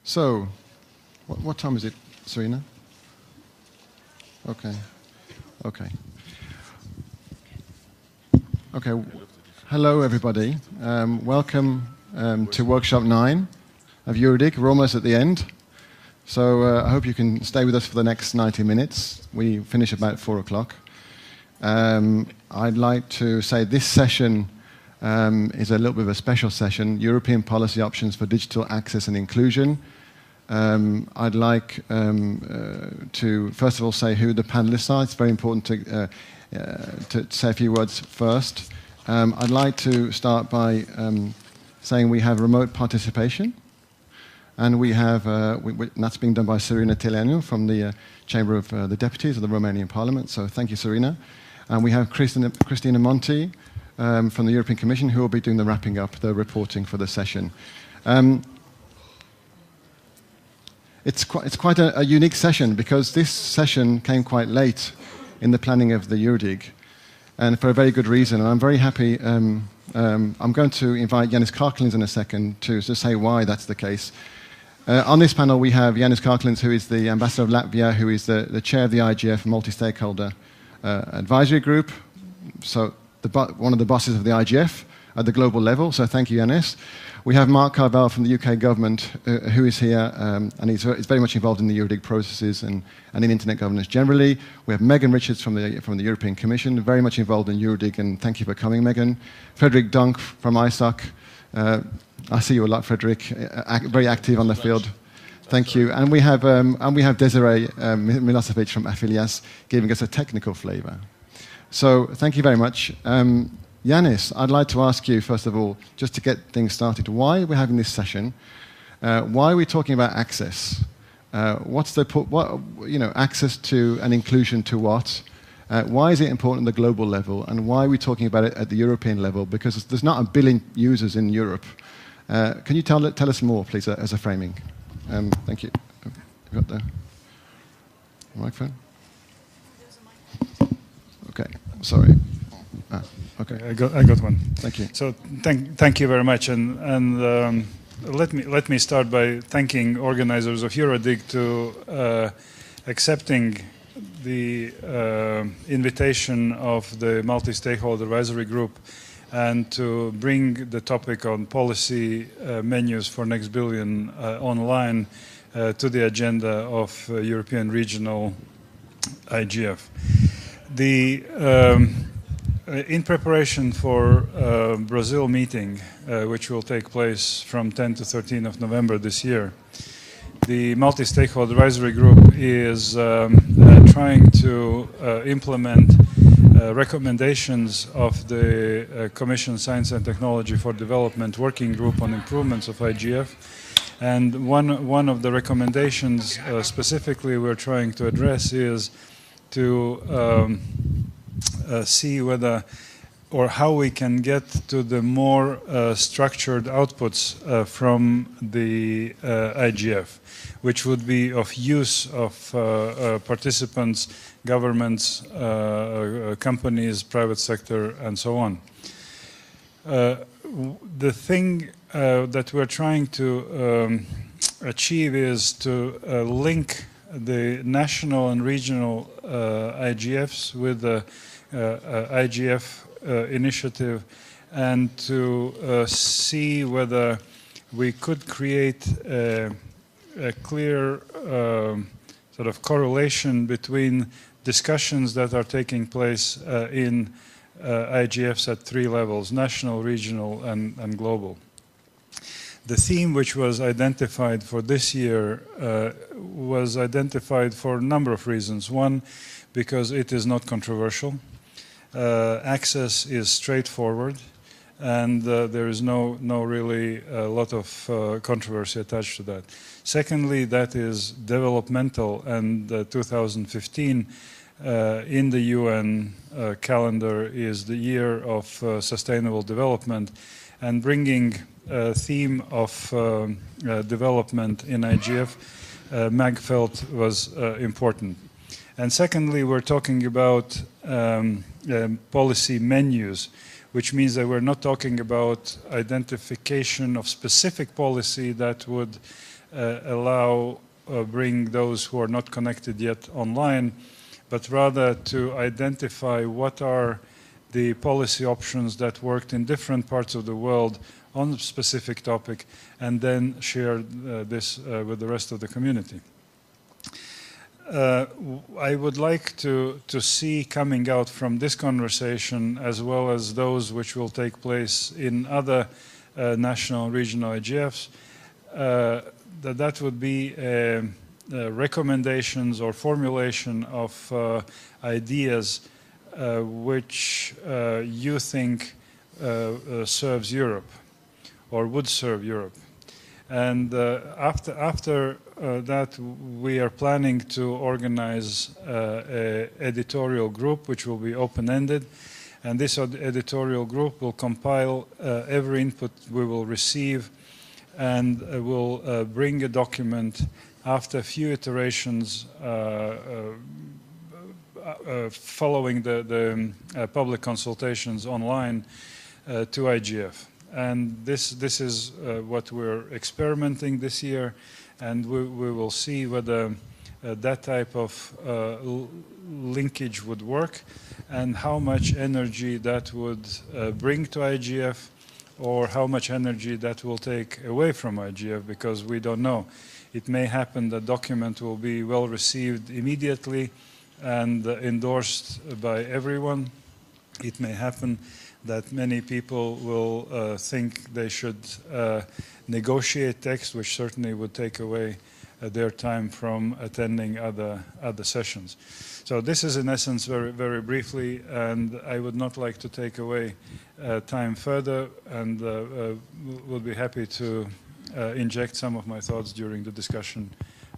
So, what time is it, Serena? Okay. Okay. Okay. Hello, everybody. Welcome to Workshop 9 of EuroDIG. We're almost at the end. So I hope you can stay with us for the next 90 minutes. We finish about 4 o'clock. I'd like to say this session is a little bit of a special session, European Policy Options for Digital Access and Inclusion. I'd like to, first of all, say who the panelists are. It's very important to say a few words first. I'd like to start by saying we have remote participation. And we have, that's being done by Serena Teleanu from the Chamber of the Deputies of the Romanian Parliament. So thank you, Serena. And we have Cristina Monti from the European Commission, who will be doing the wrapping up, the reporting for the session. It's quite a unique session because this session came quite late in the planning of the EuroDIG, and for a very good reason. And I'm very happy. I'm going to invite Jānis Kārklins in a second to say why that's the case. On this panel, we have Jānis Kārklins, who is the ambassador of Latvia, who is the chair of the IGF multi-stakeholder advisory group. So one of the bosses of the IGF at the global level. So thank you, Jānis. We have Mark Carvel from the UK government, who is here, and he's very much involved in the EuroDIG processes and in internet governance generally. We have Megan Richards from the European Commission, very much involved in EuroDIG, and thank you for coming, Megan. Frederick Dunk from ISOC. I see you a lot, Frederick, very active on the field. Thank you. And we have Desiree Milosevic from Afilias giving us a technical flavor. So thank you very much. Jānis, I'd like to ask you, first of all, just to get things started, why we're having this session? Why are we talking about access? Access to and inclusion to what? Why is it important at the global level? And why are we talking about it at the European level? Because there's not 1 billion users in Europe. Can you tell us more, please, as a framing? Thank you. You got the microphone? Okay, sorry. Okay, I got one. Thank you. So thank you very much, and let me start by thanking organizers of EuroDIG to accepting the invitation of the multi-stakeholder advisory group and to bring the topic on policy menus for next billion online to the agenda of European regional IGF. In preparation for Brazil meeting, which will take place from 10 to 13 of November this year, the multi-stakeholder advisory group is trying to implement recommendations of the Commission Science and Technology for Development Working Group on Improvements of IGF. And one of the recommendations specifically we're trying to address is to see whether or how we can get to the more structured outputs from the IGF, which would be of use of participants, governments, companies, private sector, and so on. The thing that we're trying to achieve is to link the national and regional IGFs with the IGF initiative, and to see whether we could create a clear sort of correlation between discussions that are taking place in IGFs at 3 levels: national, regional, and global. The theme which was identified for this year was identified for a number of reasons. One, because it is not controversial. Access is straightforward, and there is no really a lot of controversy attached to that. Secondly, that is developmental, and 2015 in the UN calendar is the year of sustainable development, and bringing a theme of development in IGF, MAG felt was important. And secondly, we're talking about policy menus, which means that we're not talking about identification of specific policy that would allow bring those who are not connected yet online, but rather to identify what are the policy options that worked in different parts of the world on a specific topic, and then share this with the rest of the community. I would like to see coming out from this conversation, as well as those which will take place in other national and regional IGFs, that would be recommendations or formulation of ideas which you think serves Europe or would serve Europe. And after that, we are planning to organize an editorial group which will be open-ended. And this editorial group will compile every input we will receive, and will bring a document after a few iterations following the public consultations online to IGF. And this is what we're experimenting this year, and we will see whether that type of linkage would work, and how much energy that would bring to IGF, or how much energy that will take away from IGF, because we don't know. It may happen the document will be well received immediately and endorsed by everyone. It may happen that many people will think they should negotiate text, which certainly would take away their time from attending other sessions. So this is in essence very, very briefly, and I would not like to take away time further, and will be happy to inject some of my thoughts during the discussion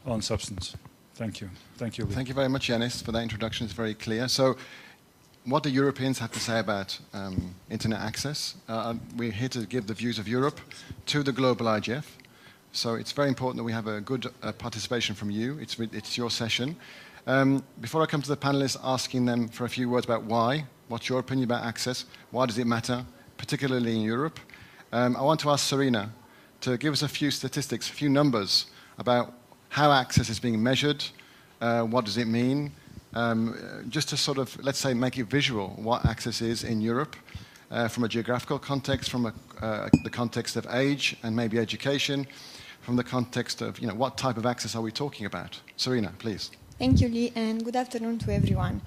on substance. Thank you. Thank you, Lee. Thank you very much, Yanis, for that introduction. It's very clear. So what do Europeans have to say about internet access? We're here to give the views of Europe to the global IGF. So it's very important that we have a good participation from you. It's your session. Before I come to the panelists, asking them for a few words about why, what's your opinion about access, why does it matter, particularly in Europe? I want to ask Serena to give us a few statistics, a few numbers about how access is being measured, what does it mean, just to sort of, let's say, make it visual, what access is in Europe, from a geographical context, from the context of age and maybe education, from the context of, what type of access are we talking about? Serena, please. Thank you, Lee, and good afternoon to everyone.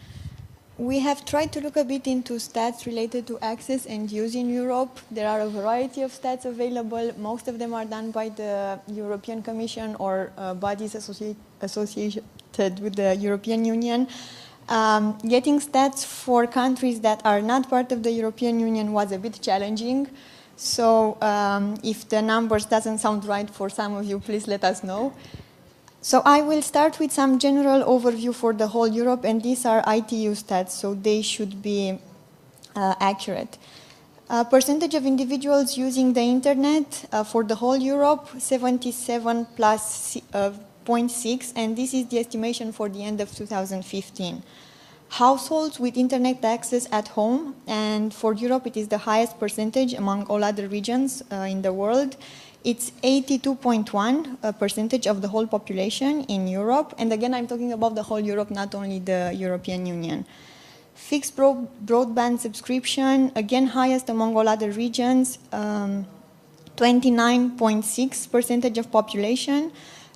We have tried to look a bit into stats related to access and use in Europe. There are a variety of stats available. Most of them are done by the European Commission or bodies associated with the European Union. Getting stats for countries that are not part of the European Union was a bit challenging. So if the numbers doesn't sound right for some of you, please let us know. So I will start with some general overview for the whole Europe, and these are ITU stats, so they should be accurate. Percentage of individuals using the internet for the whole Europe, 77 plus 0.6, and this is the estimation for the end of 2015. Households with internet access at home, and for Europe it is the highest percentage among all other regions in the world. It's 82.1% of the whole population in Europe. And again, I'm talking about the whole Europe, not only the European Union. Fixed broadband subscription, again, highest among all other regions, 29.6% of population.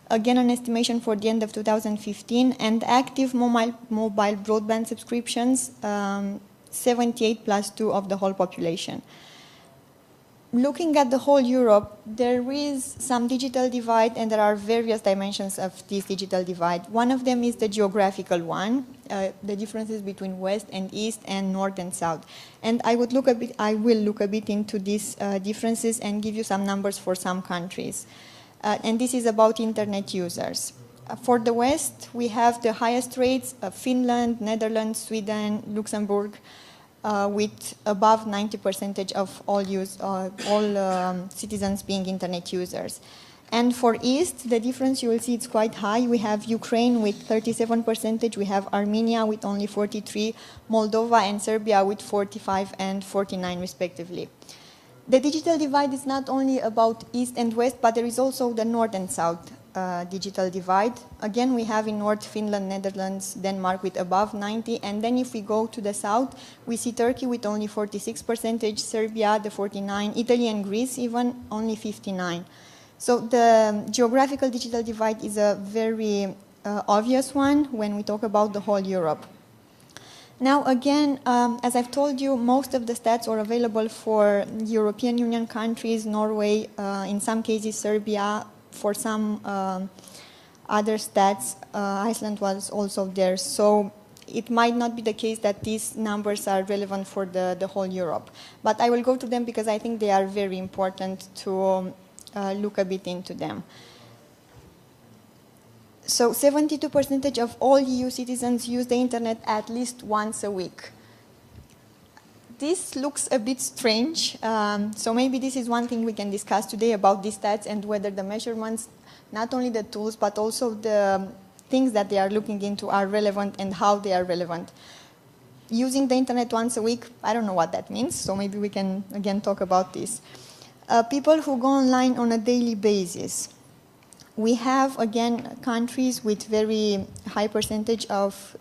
Again, an estimation for the end of 2015. And active mobile broadband subscriptions, 78 plus 2 of the whole population. Looking at the whole Europe, there is some digital divide, and there are various dimensions of this digital divide. One of them is the geographical one, the differences between West and East and North and South. And I will look a bit into these differences and give you some numbers for some countries. And this is about internet users. For the West, we have the highest rates of Finland, Netherlands, Sweden, Luxembourg, with above 90% of all citizens being internet users. And for East, the difference, you will see it's quite high. We have Ukraine with 37%, we have Armenia with only 43%, Moldova and Serbia with 45% and 49% respectively. The digital divide is not only about East and West, but there is also the North and South. digital divide. Again, we have in North Finland, Netherlands, Denmark with above 90, and then if we go to the south, we see Turkey with only 46%, Serbia the 49, Italy and Greece even only 59. So the geographical digital divide is a very obvious one when we talk about the whole Europe. Now again, as I've told you, most of the stats are available for European Union countries, Norway, in some cases Serbia, for some other stats, Iceland was also there. So it might not be the case that these numbers are relevant for the whole Europe. But I will go to them because I think they are very important to look a bit into them. So 72% of all EU citizens use the internet at least once a week. This looks a bit strange, so maybe this is one thing we can discuss today about these stats and whether the measurements, not only the tools, but also the things that they are looking into are relevant and how they are relevant. Using the internet once a week, I don't know what that means, so maybe we can again talk about this. People who go online on a daily basis. We have, again, countries with very high percentage of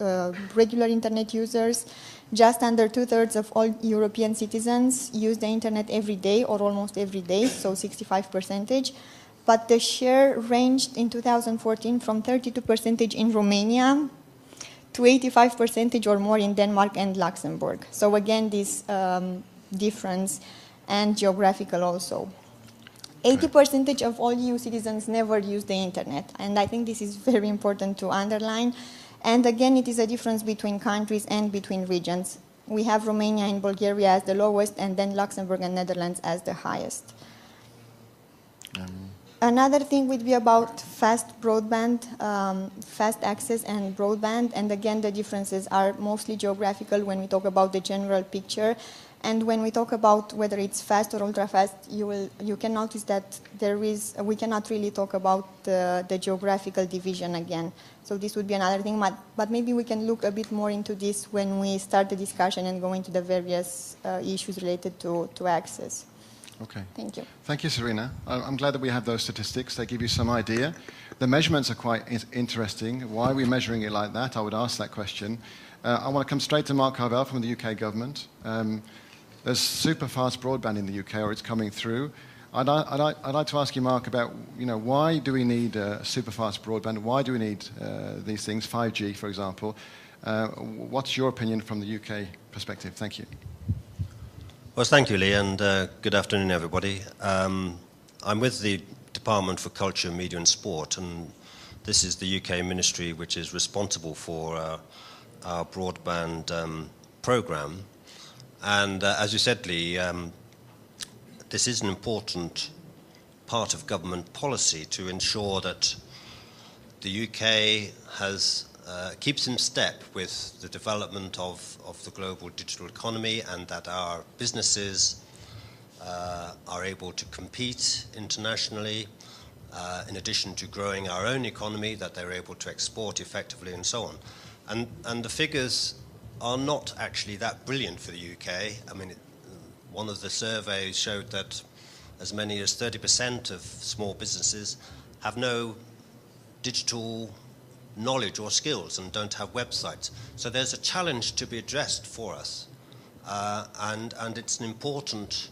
regular internet users. Just under 2/3 of all European citizens use the internet every day or almost every day, so 65%. But the share ranged in 2014 from 32% in Romania to 85% or more in Denmark and Luxembourg. So again, this difference and geographical also. 80% of all EU citizens never use the internet, and I think this is very important to underline. And again, it is a difference between countries and between regions. We have Romania and Bulgaria as the lowest, and then Luxembourg and Netherlands as the highest. Another thing would be about fast broadband, fast access and broadband, and again, the differences are mostly geographical when we talk about the general picture. And when we talk about whether it's fast or ultra fast, you can notice that we cannot really talk about the geographical division again. So this would be another thing, but maybe we can look a bit more into this when we start the discussion and go into the various issues related to access. Okay. Thank you. Thank you, Serena. I'm glad that we have those statistics. They give you some idea. The measurements are quite interesting. Why are we measuring it like that? I would ask that question. I want to come straight to Mark Carvell from the UK government. There's super fast broadband in the UK, or it's coming through. I'd like to ask you, Mark, about why do we need super fast broadband? Why do we need these things, 5G, for example? What's your opinion from the UK perspective? Thank you. Well, thank you, Lee, and good afternoon, everybody. I'm with the Department for Culture, Media and Sport, and this is the UK ministry which is responsible for our broadband programme. And as you said, Lee, this is an important part of government policy to ensure that the UK keeps in step with the development of the global digital economy, and that our businesses are able to compete internationally, in addition to growing our own economy, that they're able to export effectively and so on. And the figures are not actually that brilliant for the UK. I mean, one of the surveys showed that as many as 30% of small businesses have no digital knowledge or skills and don't have websites. So there's a challenge to be addressed for us. And it's an important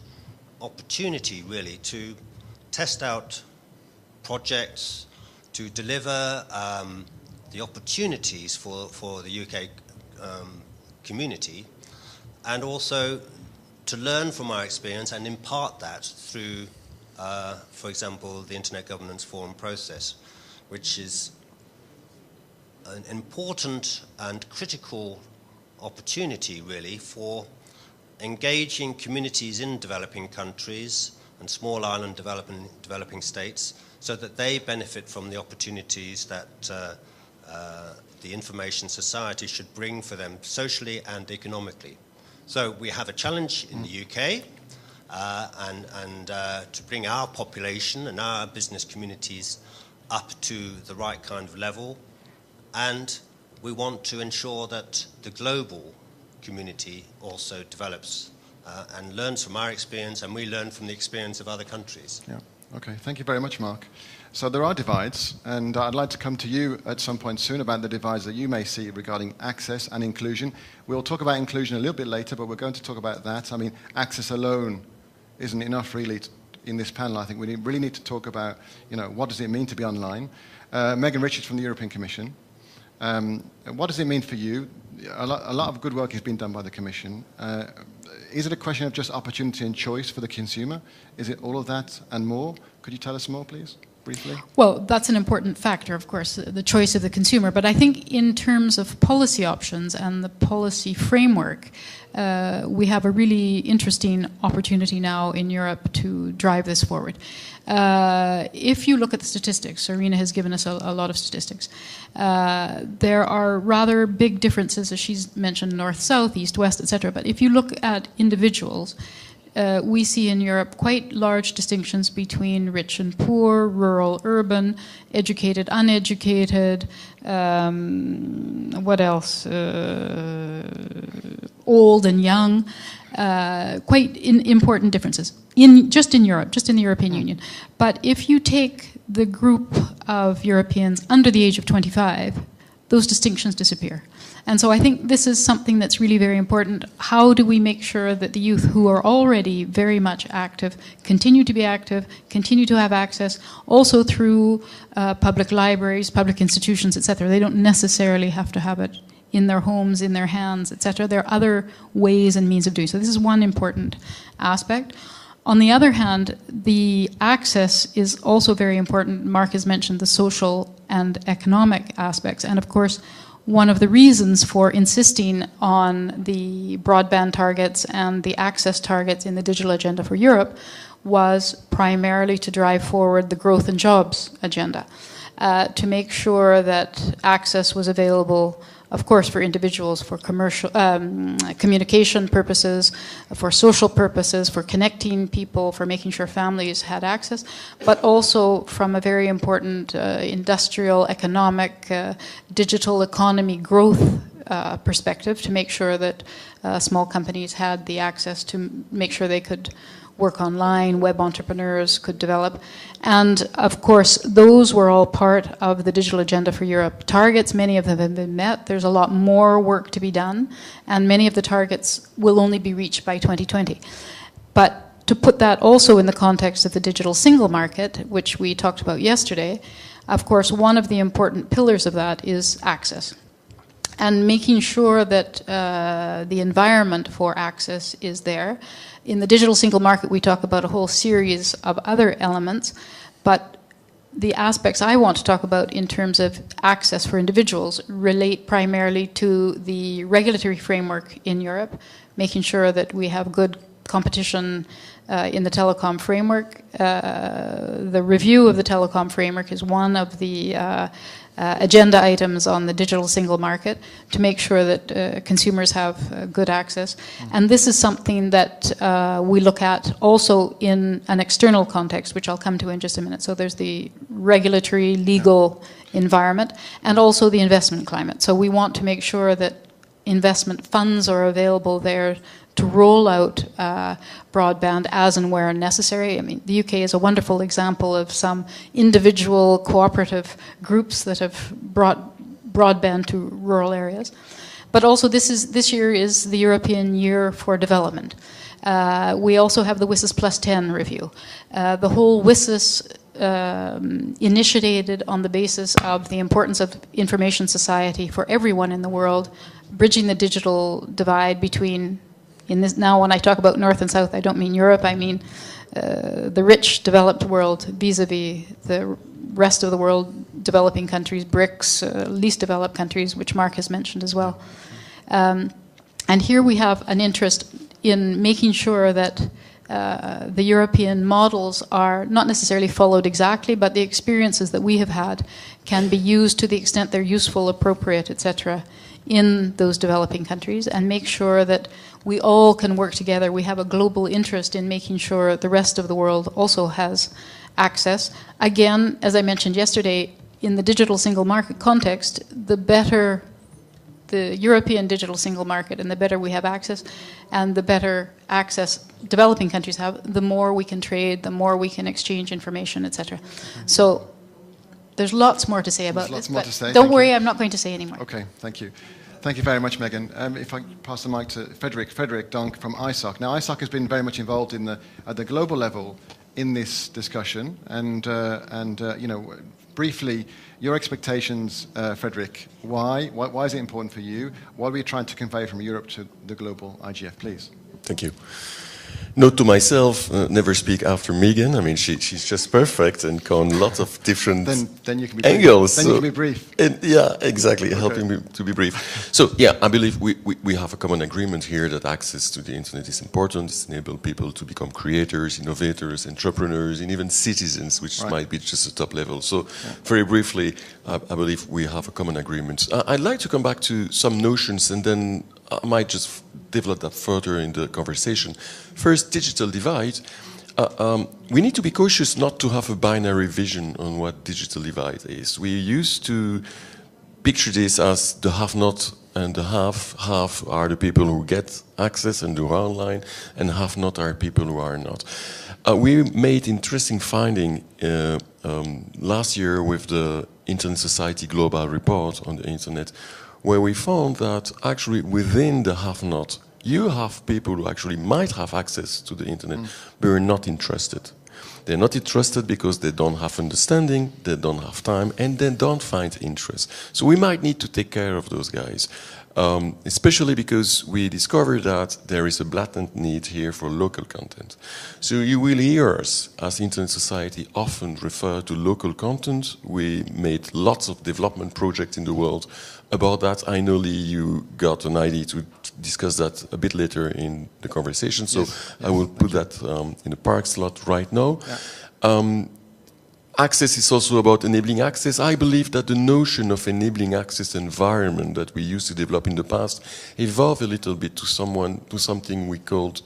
opportunity, really, to test out projects, to deliver the opportunities for the UK community, and also to learn from our experience and impart that through, for example, the Internet Governance Forum process, which is an important and critical opportunity, really, for engaging communities in developing countries and small island developing states, so that they benefit from the opportunities that the information society should bring for them socially and economically. So we have a challenge in the UK, and to bring our population and our business communities up to the right kind of level, and we want to ensure that the global community also develops and learns from our experience, and we learn from the experience of other countries. Yeah. Okay, thank you very much, Mark. So there are divides, and I'd like to come to you at some point soon about the divides that you may see regarding access and inclusion. We'll talk about inclusion a little bit later, but we're going to talk about that. I mean, access alone isn't enough, really, in this panel. I think we really need to talk about, what does it mean to be online? Megan Richards from the European Commission. What does it mean for you? A lot of good work has been done by the Commission. Is it a question of just opportunity and choice for the consumer? Is it all of that and more? Could you tell us more, please, briefly? Well, that's an important factor, of course, the choice of the consumer. But I think in terms of policy options and the policy framework, we have a really interesting opportunity now in Europe to drive this forward. If you look at the statistics, Irina has given us a lot of statistics, there are rather big differences, as she's mentioned, north-south, east-west, etc. But if you look at individuals, we see in Europe quite large distinctions between rich and poor, rural, urban, educated, uneducated, what else? Old and young, quite important differences just in Europe, just in the European Union. But if you take the group of Europeans under the age of 25, those distinctions disappear. And so I think this is something that's really very important. How do we make sure that the youth who are already very much active continue to be active, continue to have access, also through public libraries, public institutions, etc. They don't necessarily have to have it in their homes, in their hands, etc. There are other ways and means of doing so. This is one important aspect. On the other hand, the access is also very important. Mark has mentioned the social and economic aspects. And of course, one of the reasons for insisting on the broadband targets and the access targets in the digital agenda for Europe was primarily to drive forward the growth and jobs agenda, to make sure that access was available, of course, for individuals, for commercial communication purposes, for social purposes, for connecting people, for making sure families had access, but also from a very important industrial, economic, digital economy growth perspective, to make sure that small companies had the access to make sure they could work online, web entrepreneurs could develop. And of course, those were all part of the digital agenda for Europe. Targets, many of them have been met. There's a lot more work to be done, and many of the targets will only be reached by 2020. But to put that also in the context of the digital single market, which we talked about yesterday, of course, one of the important pillars of that is access. And making sure that the environment for access is there. In the digital single market, we talk about a whole series of other elements, but the aspects I want to talk about in terms of access for individuals relate primarily to the regulatory framework in Europe, making sure that we have good competition in the telecom framework. The review of the telecom framework is one of the agenda items on the digital single market to make sure that consumers have good access. And this is something that we look at also in an external context, which I'll come to in just a minute. So there's the regulatory, legal environment, and also the investment climate. So we want to make sure that investment funds are available there to roll out broadband as and where necessary. I mean, the UK is a wonderful example of some individual cooperative groups that have brought broadband to rural areas. But also this year is the European Year for Development. We also have the WSIS Plus 10 review. The whole WSIS initiated on the basis of the importance of information society for everyone in the world, bridging the digital divide between now, when I talk about North and South, I don't mean Europe, I mean the rich, developed world vis-a-vis the rest of the world, developing countries, BRICS, least developed countries, which Mark has mentioned as well. And here we have an interest in making sure that the European models are not necessarily followed exactly, but the experiences that we have had can be used to the extent they're useful, appropriate, etc., in those developing countries, and make sure that we all can work together. We have a global interest in making sure the rest of the world also has access. Again, as I mentioned yesterday, in the digital single market context, the better the European digital single market, and the better we have access, and the better access developing countries have, the more we can trade, the more we can exchange information, etc. So there's lots more to say about this, but don't worry, I'm not going to say anymore. Okay, thank you. Thank you very much, Megan. If I pass the mic to Frederick Donk from ISOC. Now, ISOC has been very much involved in at the global level in this discussion, and you know, briefly, your expectations, Frederick. Why is it important for you? What are we trying to convey from Europe to the global IGF, please? Thank you. Note to myself, never speak after Megan. I mean, she's just perfect and on lots of different then you can be angles. Then you can be brief. And, yeah, exactly, okay. helping me to be brief. So, yeah, I believe we have a common agreement here that access to the internet is important. It's enable people to become creators, innovators, entrepreneurs, and even citizens, which might be just a top level. So, very briefly, I believe we have a common agreement. I'd like to come back to some notions, and then I might just develop that further in the conversation. First, digital divide. We need to be cautious not to have a binary vision on what digital divide is. We used to picture this as the have-not and the have. Have are the people who get access and who are online, and have-not are people who are not. We made interesting finding last year with the Internet Society Global Report on the Internet, where we found that actually within the have-not, you have people who actually might have access to the internet, but are not interested. They're not interested because they don't have understanding, they don't have time, and they don't find interest. So we might need to take care of those guys, especially because we discovered that there is a blatant need here for local content. So you will hear us, as Internet Society, often refer to local content. We made lots of development projects in the world about that. I know, Lee, you got an idea to discuss that a bit later in the conversation, so I will put that in the park slot right now. Yeah. Access is also about enabling access. I believe that the notion of enabling access environment that we used to develop in the past evolved a little bit to something we called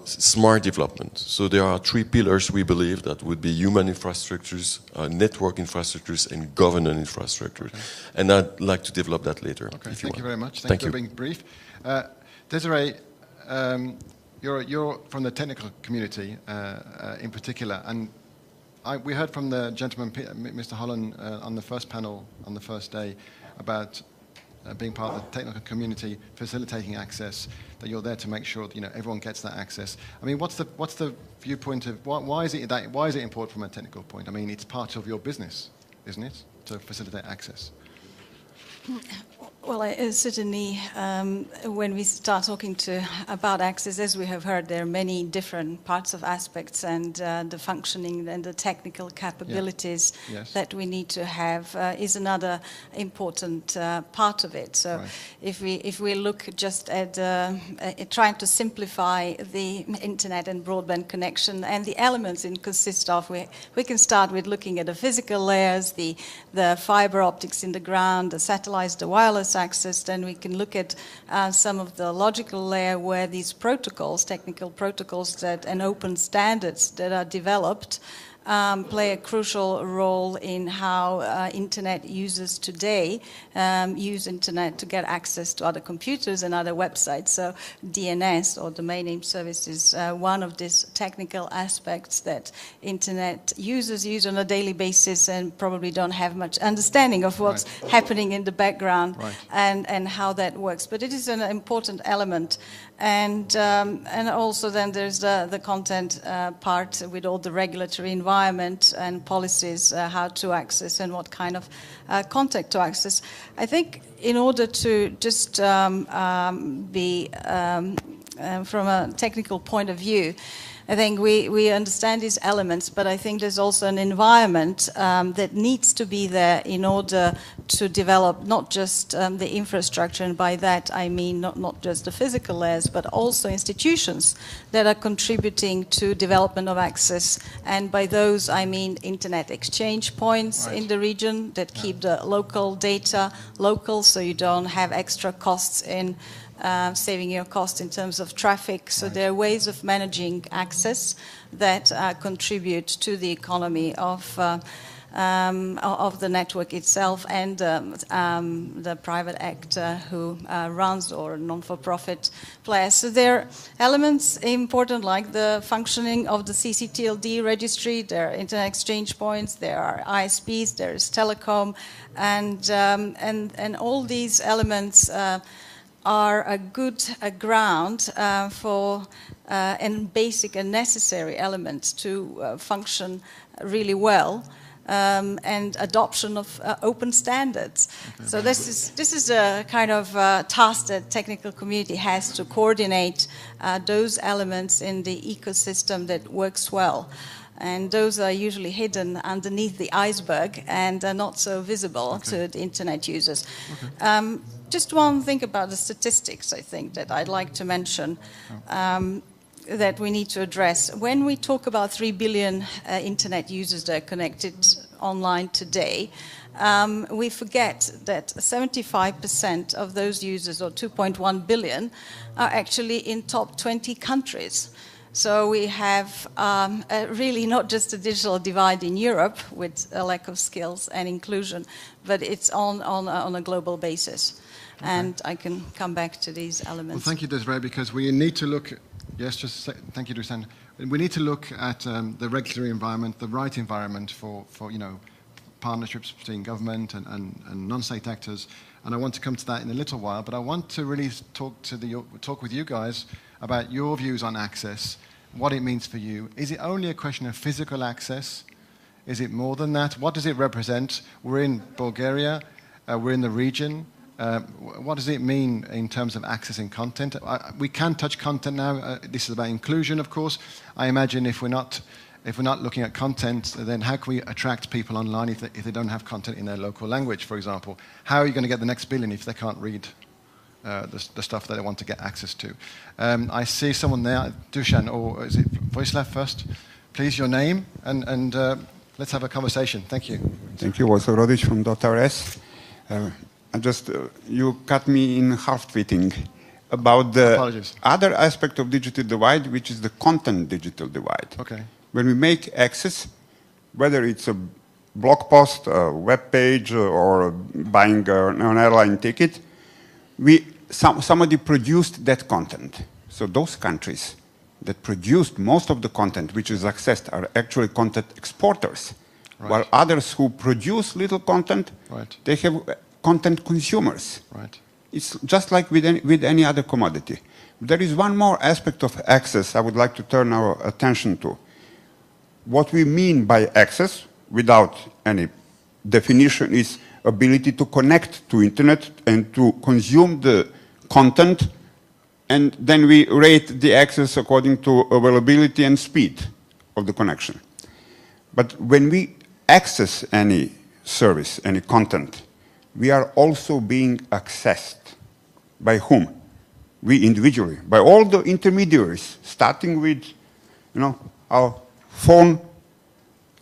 smart development. So there are three pillars, we believe, that would be human infrastructures, network infrastructures, and governance infrastructure. Okay. And I'd like to develop that later. Okay, thank you very much. Thank you for being brief. Desiree, you're from the technical community in particular, and we heard from the gentleman, Mr. Holland, on the first panel on the first day about being part of the technical community, facilitating access, that you're there to make sure that, you know, everyone gets that access. I mean, what's the viewpoint of why is it important from a technical point? I mean, it's part of your business, isn't it, to facilitate access? Well, certainly, when we start talking about access, as we have heard, there are many different parts of aspects, and the functioning and the technical capabilities that we need to have is another important part of it. So, if we look just at trying to simplify the internet and broadband connection and the elements it consists of, we can start with looking at the physical layers, the fiber optics in the ground, the satellites, the wireless access. Then we can look at some of the logical layer where these protocols, technical protocols and open standards that are developed play a crucial role in how internet users today use internet to get access to other computers and other websites. So DNS, or domain name service, is one of these technical aspects that internet users use on a daily basis and probably don't have much understanding of what's happening in the background and how that works. But it is an important element. And also then there's the content part with all the regulatory environment and policies, how to access and what kind of content to access. I think in order to just be from a technical point of view, I think we understand these elements, but I think there's also an environment that needs to be there in order to develop not just the infrastructure, and by that I mean not just the physical layers, but also institutions that are contributing to development of access. And by those I mean internet exchange points in the region that keep the local data local, so you don't have extra costs in saving your cost in terms of traffic. So there are ways of managing access that contribute to the economy of of the network itself and the private actor who runs or non-for-profit players. So there are elements important like the functioning of the CCTLD registry, there are internet exchange points, there are ISPs, there is telecom, and all these elements are a good ground for and basic and necessary elements to function really well. And adoption of open standards. Okay. So this is a kind of task that technical community has to coordinate those elements in the ecosystem that works well. And those are usually hidden underneath the iceberg and are not so visible to the internet users. Okay. Just one thing about the statistics, I think, that I'd like to mention. That we need to address. When we talk about 3 billion internet users that are connected online today, we forget that 75% of those users, or 2.1 billion, are actually in top 20 countries. So we have really not just a digital divide in Europe with a lack of skills and inclusion, but it's on a global basis. Okay. And I can come back to these elements. Well, thank you, Desiree, because we need to look. Yes, thank you, Dusan. We need to look at the regulatory environment, the right environment for partnerships between government and non-state actors. And I want to come to that in a little while. But I want to really talk with you guys about your views on access, what it means for you. Is it only a question of physical access? Is it more than that? What does it represent? We're in Bulgaria. We're in the region. What does it mean in terms of accessing content? We can touch content now. This is about inclusion, of course. I imagine if we're not looking at content, then how can we attract people online if they don't have content in their local language, for example? How are you going to get the next billion if they can't read the stuff that they want to get access to? I see someone there, Dusan, or is it Vojislav first? Please, your name, and let's have a conversation. Thank you. Thank you. Also, Rodic from .rs. You cut me in half tweeting about the other aspect of digital divide, which is the content digital divide. Okay. When we make access, whether it's a blog post, a web page, or buying an airline ticket, somebody produced that content. So those countries that produced most of the content which is accessed are actually content exporters, while others who produce little content, they have content consumers. Right. It's just like with any other commodity. There is one more aspect of access I would like to turn our attention to. What we mean by access, without any definition, is ability to connect to internet and to consume the content, and then we rate the access according to availability and speed of the connection. But when we access any service, any content, we are also being accessed. By whom? We individually, by all the intermediaries, starting with our phone,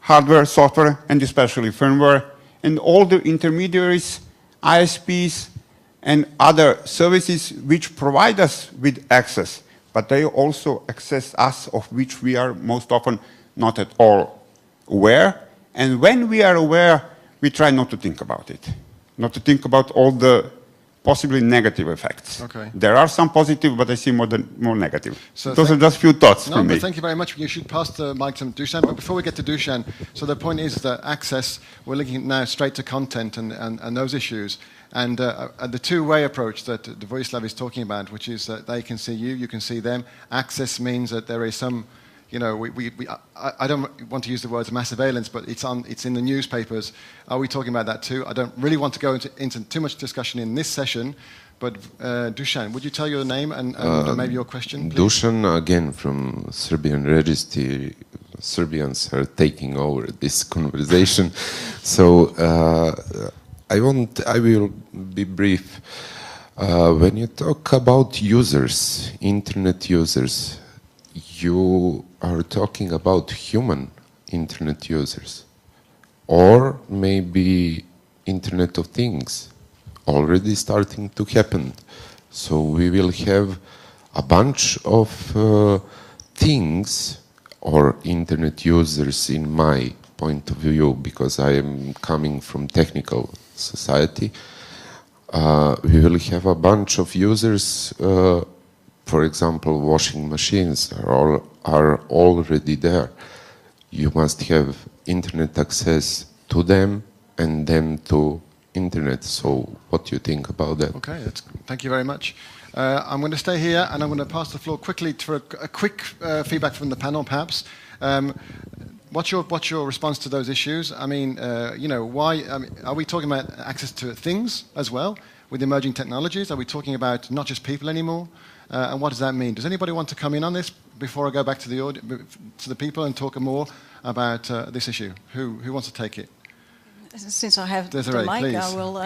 hardware, software, and especially firmware, and all the intermediaries, ISPs, and other services which provide us with access, but they also access us, of which we are most often not at all aware. And when we are aware, we try not to think about it, not to think about all the possibly negative effects. Okay. There are some positive, but I see more negative. So those are just a few thoughts from me. Thank you very much. You should pass the mic to Dusan. But before we get to Dusan, so the point is that access, we're looking now straight to content and those issues. And the two-way approach that Vojislav is talking about, which is that they can see you, you can see them. Access means that there is some, I don't want to use the words mass surveillance, but it's in the newspapers. Are we talking about that too? I don't really want to go into too much discussion in this session, but Dusan, would you tell your name and maybe your question, please? Dusan, again, from Serbian Registry. Serbians are taking over this conversation. So I will be brief. When you talk about users, internet users, you are talking about human internet users, or maybe Internet of Things already starting to happen. So we will have a bunch of things or internet users in my point of view, because I am coming from technical society. We will have a bunch of users, for example, washing machines are already there. You must have internet access to them and them to internet. So what do you think about that? Okay, thank you very much. I'm going to stay here and I'm going to pass the floor quickly for a quick feedback from the panel, perhaps. What's your response to those issues? I mean, why? Are we talking about access to things as well with emerging technologies? Are we talking about not just people anymore? And what does that mean? Does anybody want to come in on this before I go back to the people and talk more about this issue? Who wants to take it? Since I have Desiree, the mic, please, I will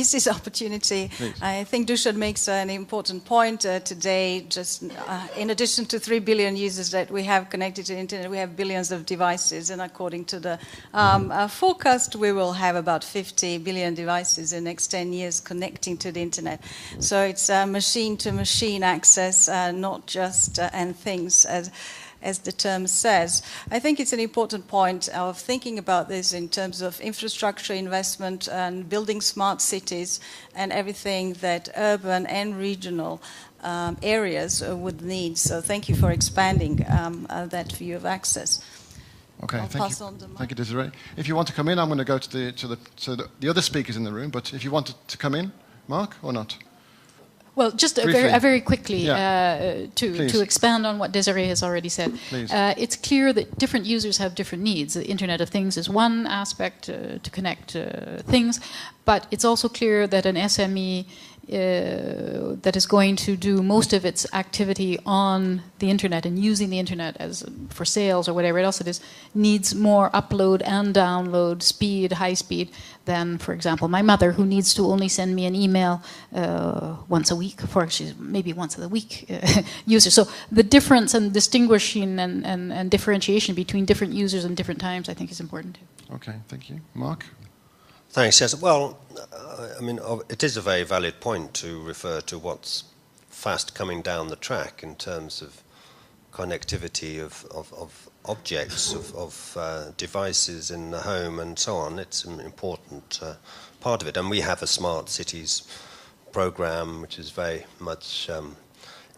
use this opportunity. Please. I think Dusan makes an important point today. Just in addition to 3 billion users that we have connected to the internet, we have billions of devices, and according to the forecast, we will have about 50 billion devices in the next 10 years connecting to the internet. So it's machine-to-machine access, not just and things as the term says. I think it's an important point of thinking about this in terms of infrastructure investment and building smart cities and everything that urban and regional areas would need. So thank you for expanding that view of access. Okay, thank you, Desiree. If you want to come in, I'm going to go to the other speakers in the room. But if you want to come in, Mark, or not? Well, just very quickly to expand on what Desiree has already said. It's clear that different users have different needs. The Internet of Things is one aspect to connect things, but it's also clear that an SME that is going to do most of its activity on the internet and using the internet as for sales or whatever else it is, needs more upload and download speed, high speed, than, for example, my mother, who needs to only send me an email once a week, for she's maybe once a week user. So the difference and distinguishing and differentiation between different users and different times, I think, is important. Okay, thank you. Mark? Thanks, yes. Well, I mean, it is a very valid point to refer to what's fast coming down the track in terms of connectivity of objects, of devices in the home and so on. It's an important part of it. And we have a Smart Cities program which is very much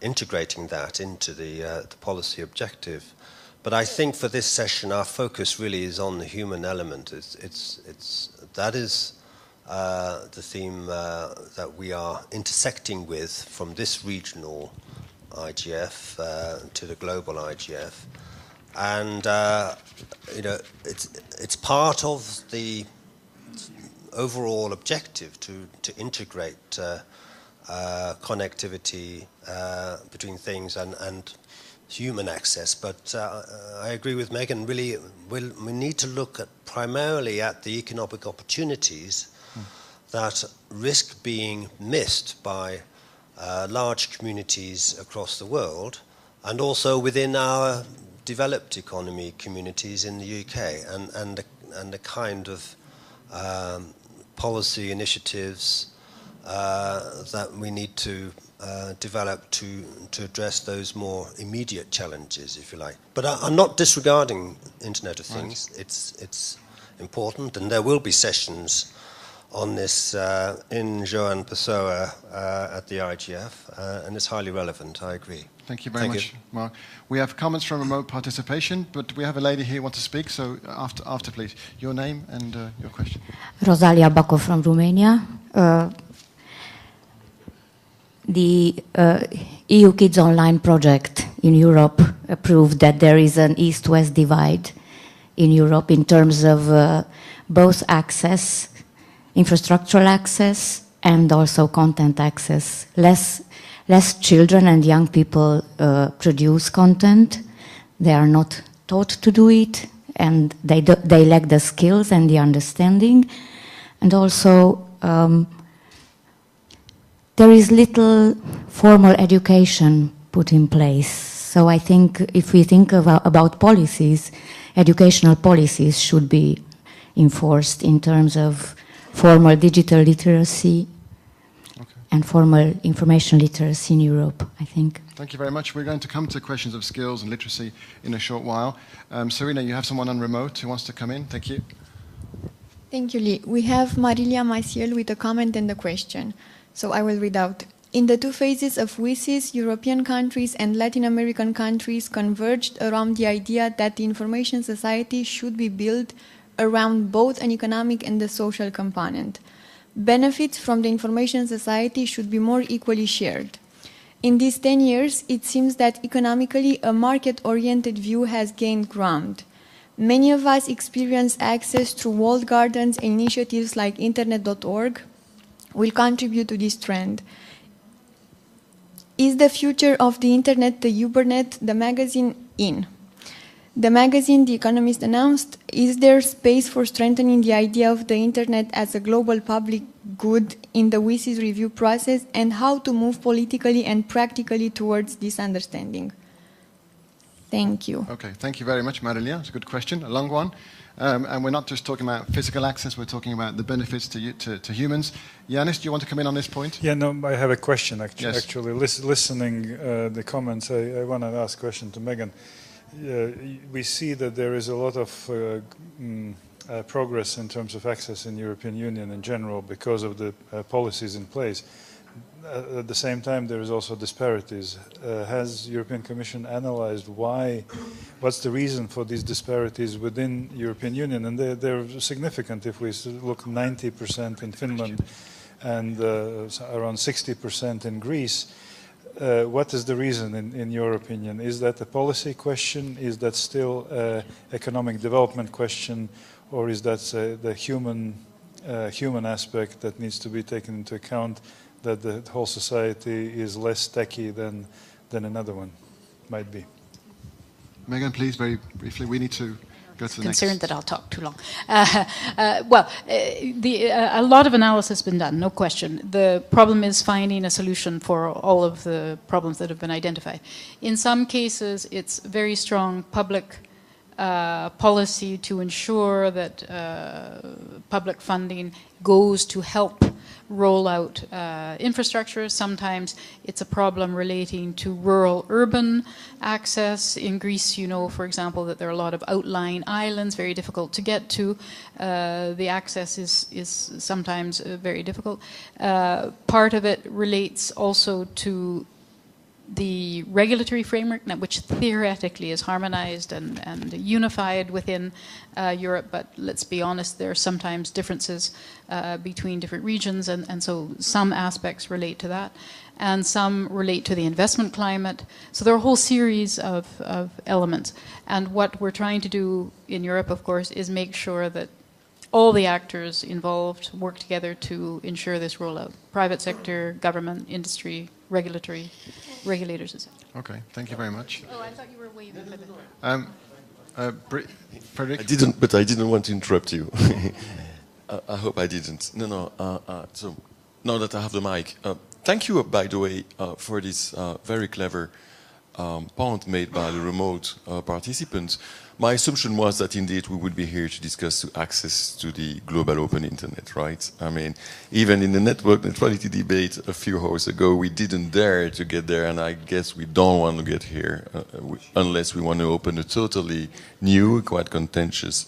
integrating that into the policy objective. But I think for this session our focus really is on the human element. That is the theme that we are intersecting with from this regional IGF to the global IGF, and it's part of the overall objective to integrate connectivity between things and human access. But I agree with Megan. Really, we need to look primarily at the economic opportunities that risk being missed by large communities across the world, and also within our developed economy communities in the UK, and the kind of policy initiatives that we need to develop to address those more immediate challenges, if you like. But I'm not disregarding Internet of Things. Right. It's important, and there will be sessions on this in Joan Pessoa at the IGF, and it's highly relevant, I agree. Thank you very much, Mark. We have comments from remote participation, but we have a lady here who wants to speak, so after please. Your name and your question. Rosalia Baco from Romania. The EU Kids Online project in Europe proved that there is an East-West divide in Europe in terms of both access, infrastructural access, and also content access. Less children and young people produce content. They are not taught to do it, and they lack the skills and the understanding. And also, there is little formal education put in place. So I think if we think about policies, educational policies should be enforced in terms of formal digital literacy and formal information literacy in Europe, I think. Thank you very much. We're going to come to questions of skills and literacy in a short while. Serena, you have someone on remote who wants to come in. Thank you. Thank you, Lee. We have Marilia Maciel with a comment and a question. So I will read out. In the two phases of WSIS, European countries and Latin American countries converged around the idea that the information society should be built around both an economic and a social component. Benefits from the information society should be more equally shared. In these 10 years, it seems that economically a market-oriented view has gained ground. Many of us experience access through walled gardens and initiatives like Internet.org will contribute to this trend. Is the future of the Internet, the Ubernet, the magazine in? The magazine, The Economist, announced, is there space for strengthening the idea of the Internet as a global public good in the WSIS review process, and how to move politically and practically towards this understanding? Thank you. Okay, thank you very much, Marilia. It's a good question, a long one. And we're not just talking about physical access, we're talking about the benefits to humans. Yanis, do you want to come in on this point? Yeah, no, I have a question actually. Yes. Actually, listening the comments, I want to ask a question to Megan. We see that there is a lot of progress in terms of access in the European Union in general because of the policies in place. At the same time, there is also disparities. Has the European Commission analyzed what's the reason for these disparities within the European Union? And they're significant. If we look 90% in Finland and around 60% in Greece, what is the reason, in your opinion? Is that a policy question? Is that still an economic development question? Or is that the human aspect that needs to be taken into account, that the whole society is less techy than another one might be? Megan, please, very briefly. We need to go to the next. Concerned that I'll talk too long. A lot of analysis has been done, no question. The problem is finding a solution for all of the problems that have been identified. In some cases, it's very strong public policy to ensure that public funding goes to help roll out infrastructure. Sometimes it's a problem relating to rural-urban access. In Greece, you know, for example, that there are a lot of outlying islands, very difficult to get to. The access is sometimes very difficult. Part of it relates also to the regulatory framework, which theoretically is harmonized and unified within Europe, but let's be honest, there are sometimes differences between different regions, and so some aspects relate to that, and some relate to the investment climate. So there are a whole series of elements, and what we're trying to do in Europe, of course, is make sure that all the actors involved work together to ensure this rollout. Private sector, government, industry, regulators, etc. Okay, thank you very much. Oh, I thought you were waving for the... Frederick? I didn't want to interrupt you. I hope I didn't. No. So now that I have the mic, thank you, by the way, for this very clever point made by the remote participants. My assumption was that indeed we would be here to discuss access to the global open internet, right? I mean, even in the network neutrality debate a few hours ago, we didn't dare to get there, and I guess we don't want to get here unless we want to open a totally new, quite contentious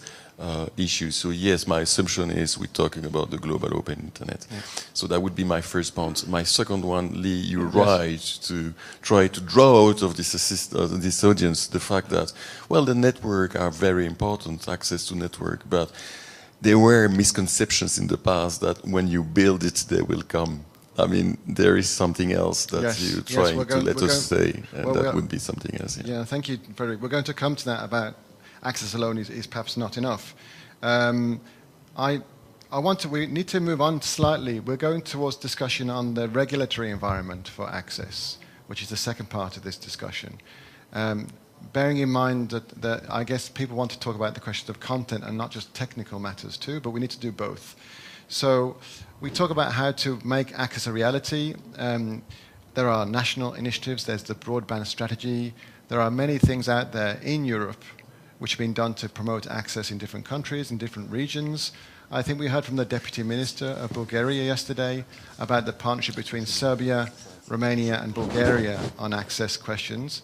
issue. So yes, my assumption is we're talking about the global open internet. Yeah. So that would be my first point. My second one, Lee, you're right to try to draw out of this audience the fact that, well, the network are very important, access to network, but there were misconceptions in the past that when you build it, they will come. I mean, there is something else that you're trying to let us say, and that would be something else. Yeah, thank you, Frederick. We're going to come to that about access alone is perhaps not enough. We need to move on slightly. We're going towards discussion on the regulatory environment for access, which is the second part of this discussion. Bearing in mind that I guess people want to talk about the questions of content and not just technical matters too, but we need to do both. So we talk about how to make access a reality. There are national initiatives, there's the broadband strategy. There are many things out there in Europe which have been done to promote access in different countries, in different regions. I think we heard from the Deputy Minister of Bulgaria yesterday about the partnership between Serbia, Romania and Bulgaria on access questions,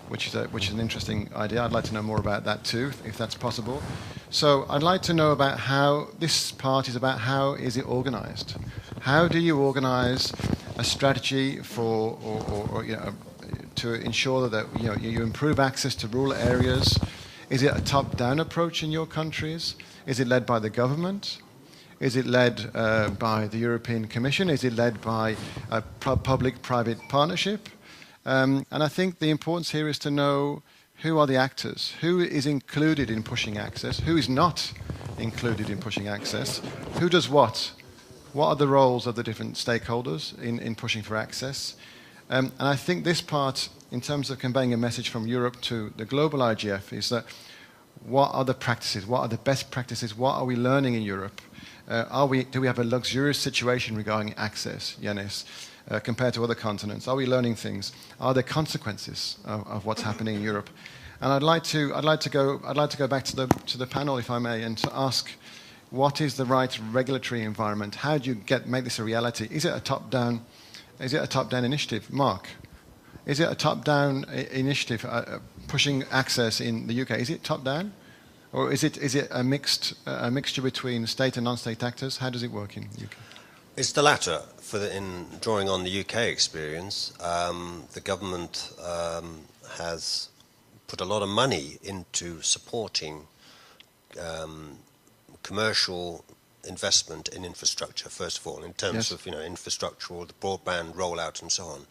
which is an interesting idea. I'd like to know more about that too, if that's possible. So I'd like to know about how this part is about how is it organized? How do you organize a strategy for, or to ensure that you improve access to rural areas? Is it a top-down approach in your countries? Is it led by the government? Is it led by the European Commission? Is it led by a public-private partnership? And I think the importance here is to know who are the actors, who is included in pushing access, who is not included in pushing access, who does what are the roles of the different stakeholders in pushing for access. And I think this part, in terms of conveying a message from Europe to the global IGF, is that what are the practices, what are the best practices, what are we learning in Europe? Do we have a luxurious situation regarding access, Yanis, compared to other continents? Are we learning things? Are there consequences of what's happening in Europe? And I'd like to go back to the panel, if I may, and to ask, what is the right regulatory environment? How do you make this a reality? Is it a top-down initiative, Mark? Is it a top-down initiative pushing access in the UK? Is it top-down, or is it a mixture between state and non-state actors? How does it work in the UK? It's the latter. In drawing on the UK experience, the government has put a lot of money into supporting commercial investment in infrastructure, first of all, in terms of infrastructure or the broadband rollout and so on.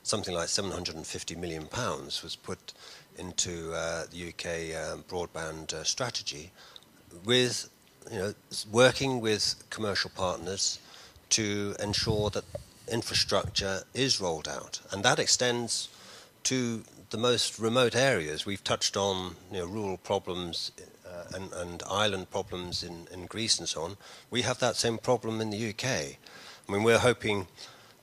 Something like £750 million was put into the UK broadband strategy, with working with commercial partners to ensure that infrastructure is rolled out, and that extends to the most remote areas. We've touched on rural problems and island problems in Greece and so on. We have that same problem in the UK. I mean, we're hoping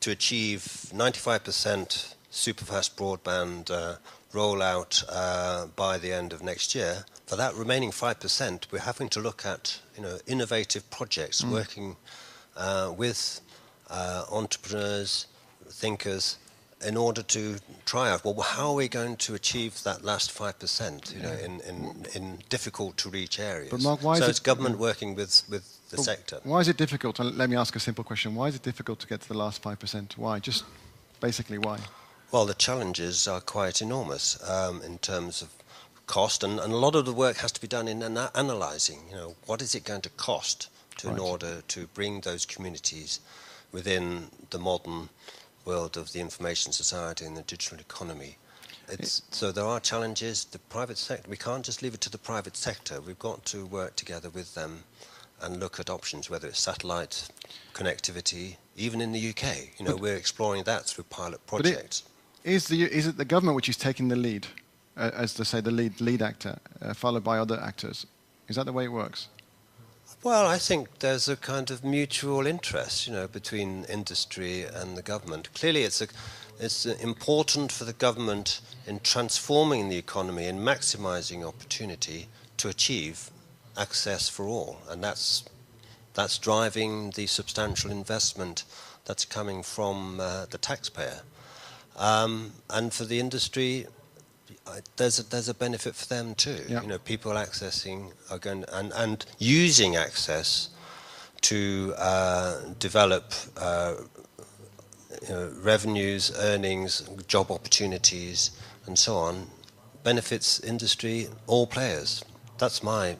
to achieve 95% superfast broadband rollout by the end of next year. For that remaining 5%, we're having to look at innovative projects, working with entrepreneurs, thinkers, in order to try out, well, how are we going to achieve that last 5%, in difficult to reach areas? But Mark, why so is it's government working with the sector. Why is it difficult? And let me ask a simple question. Why is it difficult to get to the last 5%? Why? Just basically why? Well, the challenges are quite enormous in terms of cost, and a lot of the work has to be done in analysing, what is it going to cost in order to bring those communities within the modern world of the information society and the digital economy. So there are challenges. The private sector, we can't just leave it to the private sector. We've got to work together with them and look at options, whether it's satellite connectivity, even in the UK. We're exploring that through pilot projects. Is it the government which is taking the lead, as to say the lead actor, followed by other actors? Is that the way it works? Well, I think there's a kind of mutual interest, between industry and the government. Clearly, it's important for the government in transforming the economy and maximising opportunity to achieve access for all, and that's driving the substantial investment that's coming from the taxpayer. And for the industry, there's a benefit for them too. Yeah. People accessing are going and using access to develop revenues, earnings, job opportunities, and so on, benefits industry, all players. That's my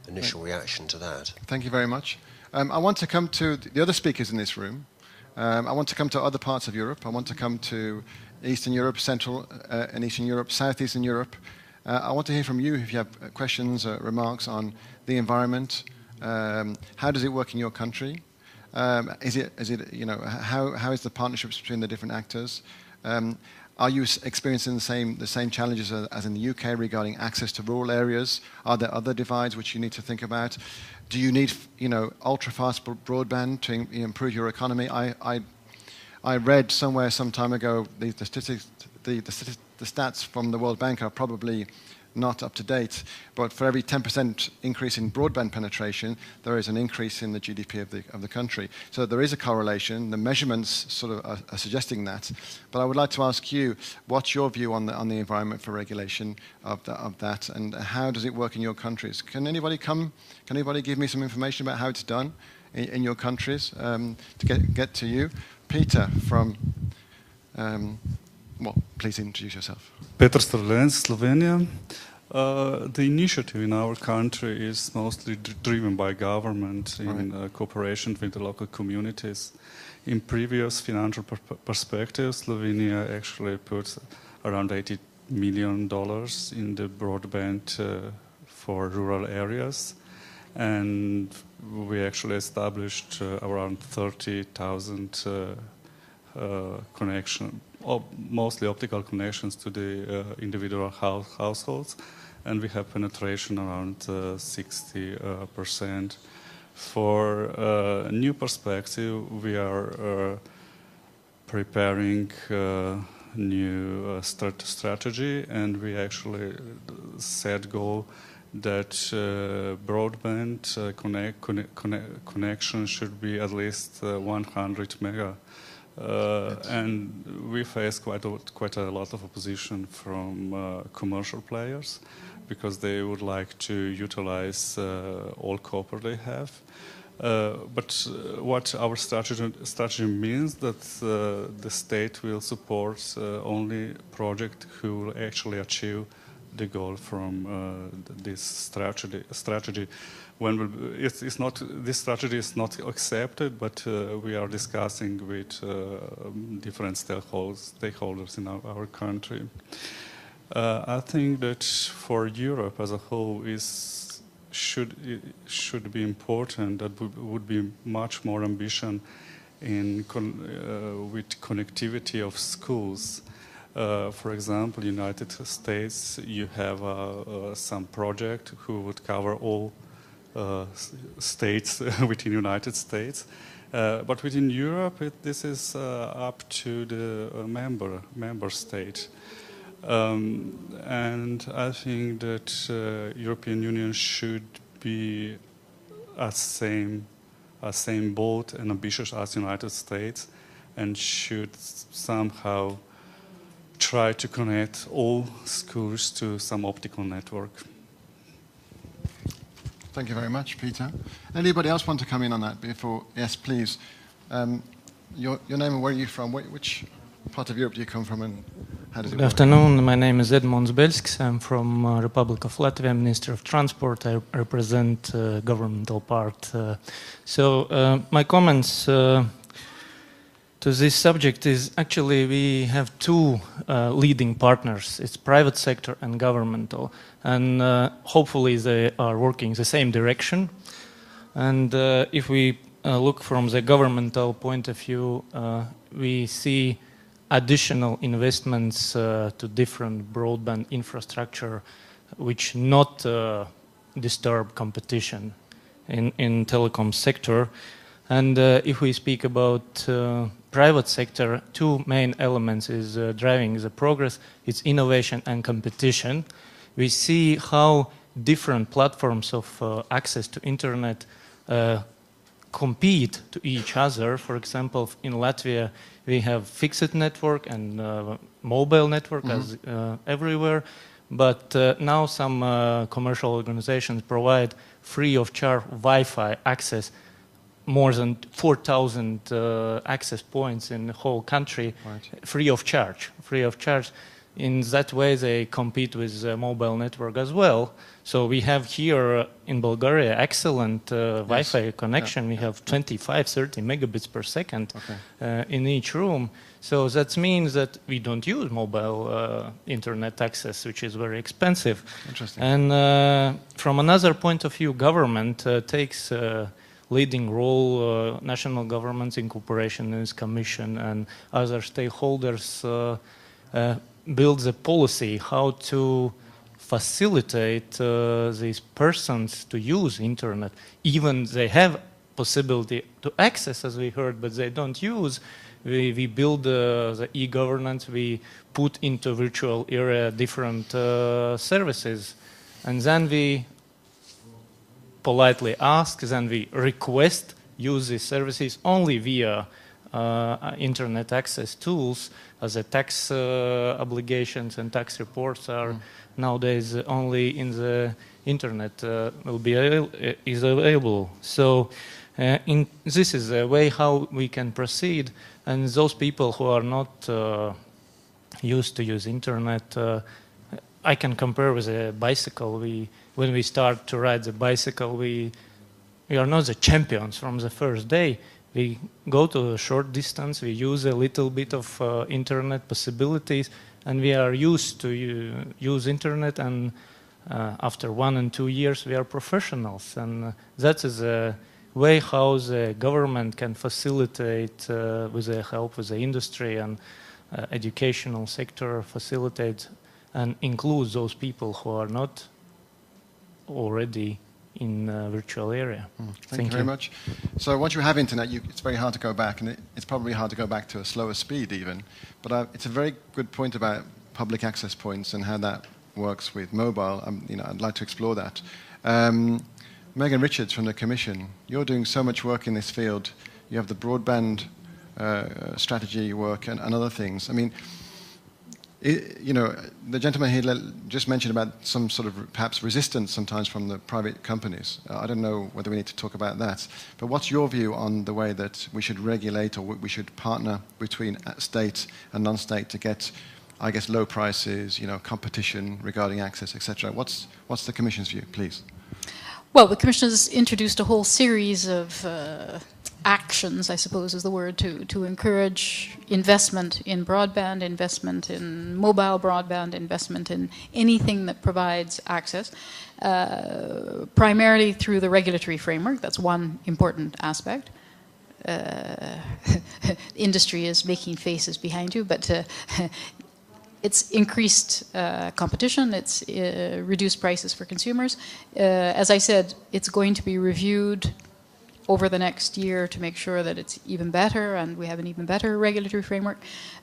initial reaction to that. Thank you very much. I want to come to the other speakers in this room. I want to come to other parts of Europe. I want to come to Eastern Europe, Central and Eastern Europe, Southeastern Europe. I want to hear from you if you have questions or remarks on the environment. How does it work in your country? How is the partnerships between the different actors? Are you experiencing the same challenges as in the UK regarding access to rural areas? Are there other divides which you need to think about? Do you need ultra-fast broadband to improve your economy? I read somewhere some time ago the stats from the World Bank are probably not up to date, but for every 10% increase in broadband penetration, there is an increase in the GDP of the country. So there is a correlation. The measurements sort of are suggesting that. But I would like to ask you, what's your view on the environment for regulation of that, and how does it work in your countries? Can anybody give me some information about how it's done in your countries to get to you? Peter from, well, please introduce yourself. Peter Strelens, Slovenia. The initiative in our country is mostly driven by government in cooperation with the local communities. In previous financial perspective, Slovenia actually put around $80 million in the broadband for rural areas, and we actually established around 30,000 connection, mostly optical connections to the individual households, and we have penetration around 60%. For a new perspective, we are preparing new strategy, and we actually set goal that broadband connection should be at least 100 mega. And we face quite a lot of opposition from commercial players, because they would like to utilize all copper they have. But what our strategy means that the state will support only project who will actually achieve the goal from this strategy. It's not, this strategy is not accepted, but we are discussing with different stakeholders in our country. I think that for Europe as a whole should be important. That would be much more ambition with connectivity of schools. For example, United States, you have some project who would cover all states within United States. But within Europe, this is up to the member state. And I think that European Union should be as same bold and ambitious as United States, and should somehow try to connect all schools to some optical network. Thank you very much, Peter. Anybody else want to come in on that before? Yes, please. Your name and where are you from? Which part of Europe do you come from, and how does it work? Good afternoon. My name is Edmunds Belsks. I'm from Republic of Latvia, Minister of Transport. I represent governmental part. So my comments to this subject is actually we have two leading partners. It's private sector and governmental, and hopefully they are working the same direction. And if we look from the governmental point of view, we see additional investments to different broadband infrastructure which not disturb competition in telecom sector. And if we speak about private sector, two main elements is driving the progress. It's innovation and competition. We see how different platforms of access to internet compete to each other. For example, in Latvia, we have fixed network and mobile network as everywhere. But now some commercial organizations provide free of charge Wi-Fi access, more than 4,000 access points in the whole country, free of charge. In that way, they compete with the mobile network as well. So we have here in Bulgaria excellent Wi-Fi connection. We have 25, 30 megabits per second in each room. So that means that we don't use mobile internet access, which is very expensive. Interesting. And from another point of view, government takes leading role, national governments in cooperation with Commission and other stakeholders build the policy how to facilitate these persons to use internet. Even they have possibility to access, as we heard, but they don't use. we build the e-governance, we put into virtual area different services, and then we politely ask, then we request use these services only via internet access tools, as the tax obligations and tax reports are nowadays only in the internet is available. So this is a way how we can proceed, and those people who are not used to use internet, I can compare with a bicycle. When we start to ride the bicycle, we are not the champions from the first day. We go to a short distance, we use a little bit of internet possibilities, and we are used to use internet, and after 1 and 2 years we are professionals. And that is a way how the government can facilitate with the help with the industry and educational sector, facilitate and include those people who are not already in virtual area. Thank you very much. So once you have internet, it's very hard to go back, and it's probably hard to go back to a slower speed even. But it's a very good point about public access points and how that works with mobile. I'd like to explore that. Megan Richards from the Commission, you're doing so much work in this field. You have the broadband strategy work and other things. I mean, the gentleman here just mentioned about some sort of perhaps resistance sometimes from the private companies. I don't know whether we need to talk about that. But what's your view on the way that we should regulate or we should partner between state and non-state to get, I guess, low prices, competition regarding access, etc.? What's the Commission's view, please? Well, the Commission has introduced a whole series of actions, I suppose is the word, to encourage investment in broadband, investment in mobile broadband, investment in anything that provides access, primarily through the regulatory framework. That's one important aspect. Industry is making faces behind you, but it's increased competition, it's reduced prices for consumers. As I said, it's going to be reviewed over the next year to make sure that it's even better, and we have an even better regulatory framework.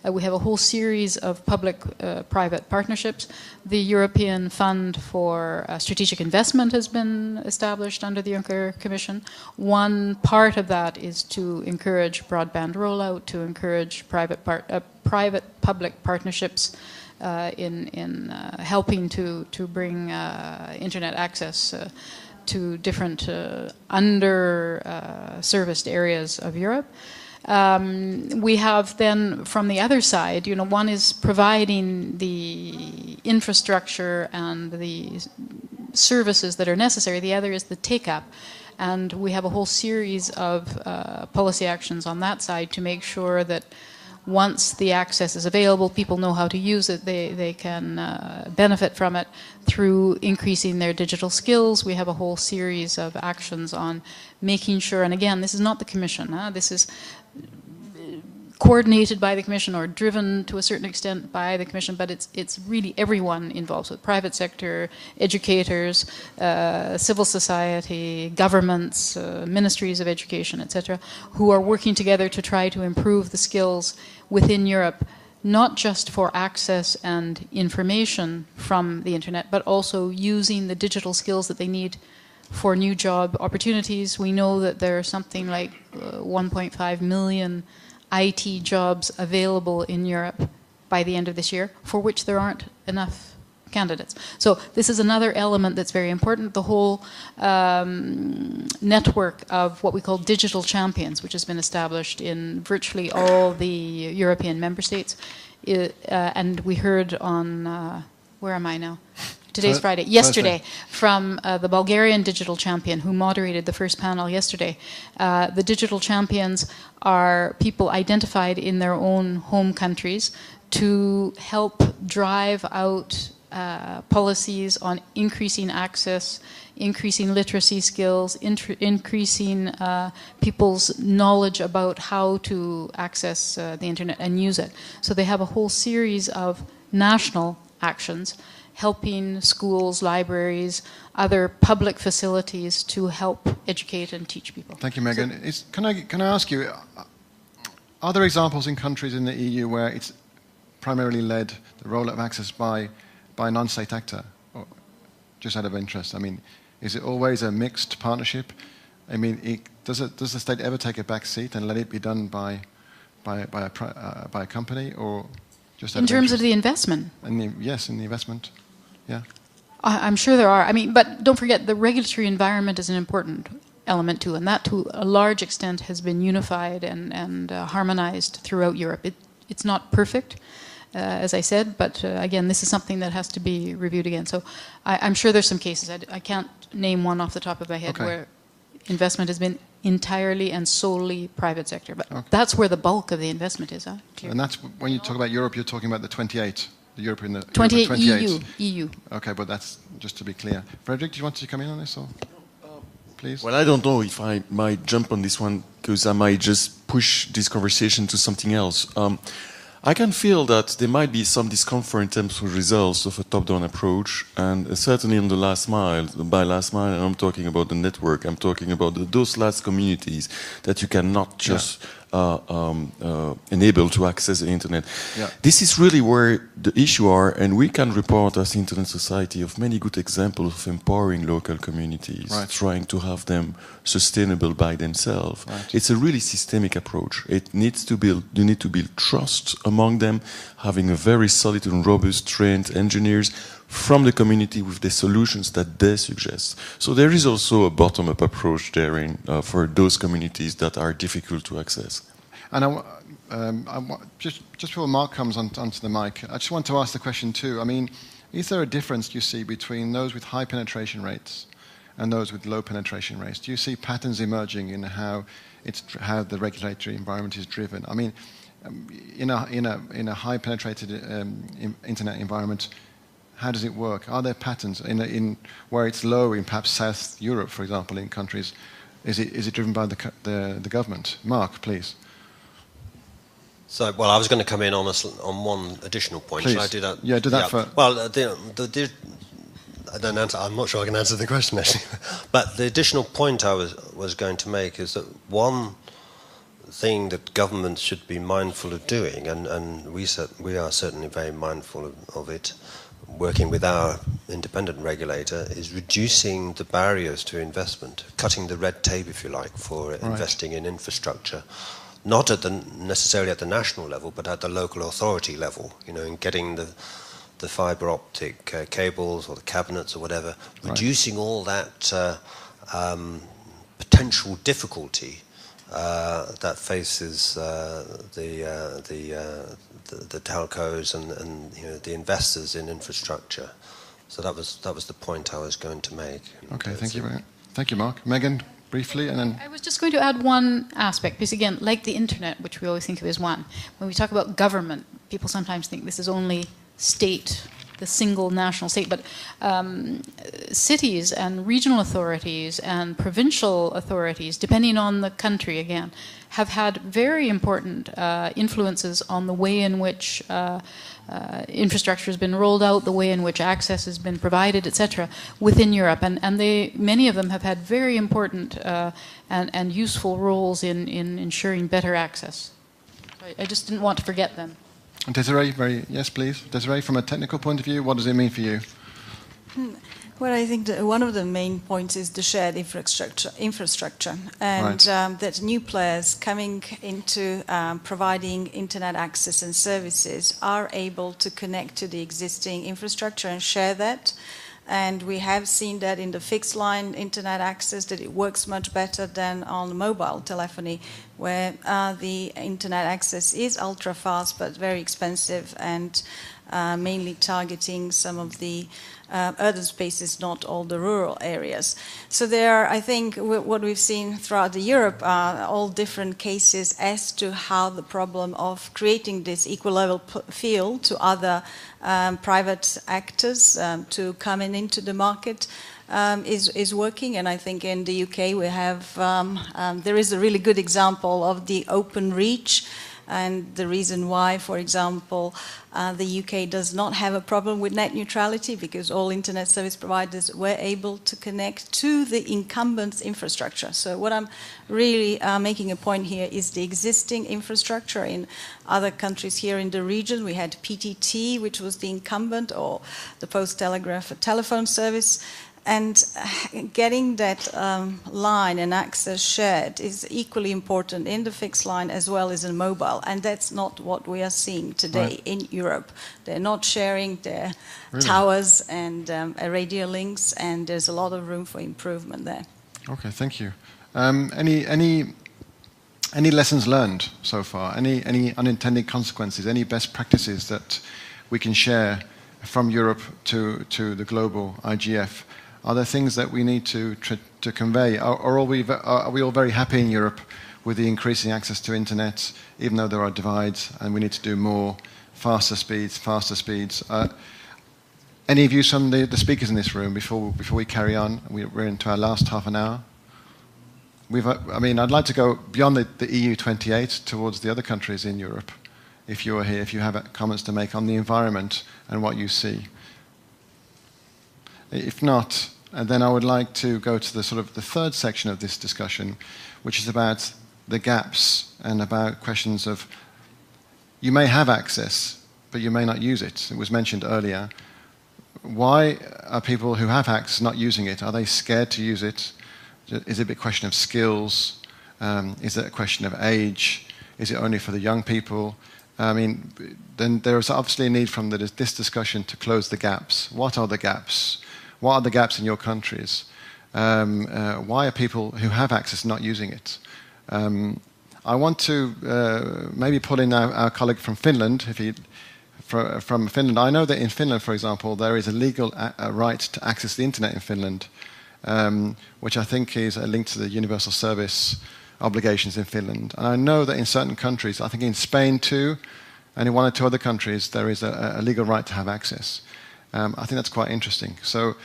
We have a whole series of public-private partnerships. The European Fund for Strategic Investment has been established under the Juncker Commission. One part of that is to encourage broadband rollout, to encourage private-public partnerships in helping to bring internet access to different under-serviced areas of Europe. We have then, from the other side, one is providing the infrastructure and the services that are necessary. The other is the take-up. And we have a whole series of policy actions on that side to make sure that once the access is available, people know how to use it, they can benefit from it through increasing their digital skills. We have a whole series of actions on making sure, and again, this is not the Commission, this is coordinated by the Commission or driven to a certain extent by the Commission, but it's really everyone involved, with private sector, educators, civil society, governments, ministries of education, etc., who are working together to try to improve the skills within Europe, not just for access and information from the internet, but also using the digital skills that they need for new job opportunities. We know that there are something like 1.5 million IT jobs available in Europe by the end of this year, for which there aren't enough candidates. So this is another element that's very important. The whole network of what we call digital champions, which has been established in virtually all the European member states. And we heard on, where am I now? Today's Friday. Yesterday, from the Bulgarian digital champion who moderated the first panel yesterday. The digital champions are people identified in their own home countries to help drive out policies on increasing access, increasing literacy skills, increasing people's knowledge about how to access the internet and use it. So they have a whole series of national actions helping schools, libraries, other public facilities to help educate and teach people. Thank you, Megan. Can I ask you, are there examples in countries in the EU where it's primarily led the rollout of access by a non-state actor? Or just out of interest, I mean, is it always a mixed partnership? I mean, does the state ever take a back seat and let it be done by a company, or just in terms of the investment? Yes, in the investment. Yeah. I'm sure there are. I mean, but don't forget the regulatory environment is an important element too, and that to a large extent has been unified and harmonized throughout Europe. It's not perfect, as I said, but again, this is something that has to be reviewed again. So I'm sure there's some cases. I can't name one off the top of my head where investment has been entirely and solely private sector, but that's where the bulk of the investment is. And that's when you talk about Europe, you're talking about the 28. The European 28 EU. Okay, but that's just to be clear. Frederick, do you want to come in on this, or please? Well, I don't know if I might jump on this one because I might just push this conversation to something else. I can feel that there might be some discomfort in terms of results of a top-down approach, and certainly on the last mile. By last mile, I'm talking about the network. I'm talking about those last communities that you cannot just enable to access the internet. Yeah. This is really where the issue are, and we can report as Internet Society of many good examples of empowering local communities, trying to have them sustainable by themselves. Right. It's a really systemic approach. You need to build trust among them, having a very solid and robust trained engineers from the community with the solutions that they suggest. So there is also a bottom-up approach there for those communities that are difficult to access. And just before Mark comes onto the mic, I just want to ask the question too. I mean, is there a difference you see between those with high penetration rates and those with low penetration rates? Do you see patterns emerging in how the regulatory environment is driven? I mean, in a high penetrated internet environment, how does it work? Are there patterns in where it's low in perhaps South Europe, for example, in countries? Is it driven by the government? Mark, please. So, well, I was going to come in on one additional point. Please. Should I do that? Yeah, do that first. Well, I don't answer. I'm not sure I can answer the question actually. But the additional point I was going to make is that one thing that governments should be mindful of doing, and we are certainly very mindful of it, working with our independent regulator, is reducing the barriers to investment, cutting the red tape, if you like, for investing in infrastructure, not necessarily at the national level, but at the local authority level, in getting the fiber optic cables or the cabinets or whatever, reducing all that potential difficulty that faces the telcos and the investors in infrastructure. So that was the point I was going to make. Okay, thank you, Mark. Megan, briefly, and then. I was just going to add one aspect, because again, like the internet, which we always think of as one, when we talk about government, people sometimes think this is only state, the single national state, but cities and regional authorities and provincial authorities, depending on the country again, have had very important influences on the way in which infrastructure has been rolled out, the way in which access has been provided, etc., within Europe. And many of them have had very important and useful roles in ensuring better access. I just didn't want to forget them. Desiree, yes, please. Desiree, from a technical point of view, what does it mean for you? Well, I think that one of the main points is the shared infrastructure, and that new players coming into providing internet access and services are able to connect to the existing infrastructure and share that. And we have seen that in the fixed line internet access, that it works much better than on mobile telephony, where the internet access is ultra fast but very expensive and mainly targeting some of the urban spaces, not all the rural areas. So there, I think what we've seen throughout Europe are all different cases as to how the problem of creating this equal level field to other private actors to come into the market is working. And I think in the UK we have there is a really good example of the open reach and the reason why, for example, the UK does not have a problem with net neutrality, because all internet service providers were able to connect to the incumbent infrastructure. So what I'm really making a point here is the existing infrastructure in other countries here in the region. We had PTT, which was the incumbent, or the Post Telegraph telephone service. And getting that line and access shared is equally important in the fixed line as well as in mobile. And that's not what we are seeing today in Europe. They're not sharing their towers and radio links, and there's a lot of room for improvement there. Okay, thank you. Any lessons learned so far? Any unintended consequences? Any best practices that we can share from Europe to the global IGF? Are there things that we need to convey? Or are we all very happy in Europe with the increasing access to internet, even though there are divides and we need to do more, faster speeds? Any views from the speakers in this room before we carry on? We're into our last half an hour. I'd like to go beyond the EU 28 towards the other countries in Europe. If you are here, if you have comments to make on the environment and what you see. If not, then I would like to go to the third section of this discussion, which is about the gaps and about questions of, you may have access, but you may not use it. It was mentioned earlier. Why are people who have access not using it? Are they scared to use it? Is it a question of skills? Is it a question of age? Is it only for the young people? Then there is obviously a need from this discussion to close the gaps. What are the gaps? What are the gaps in your countries? Why are people who have access not using it? I want to maybe pull in our colleague from Finland. From Finland, I know that in Finland, for example, there is a legal right to access the internet in Finland, which I think is a link to the universal service obligations in Finland. And I know that in certain countries, I think in Spain too, and in one or two other countries, there is a legal right to have access. I think that's quite interesting. So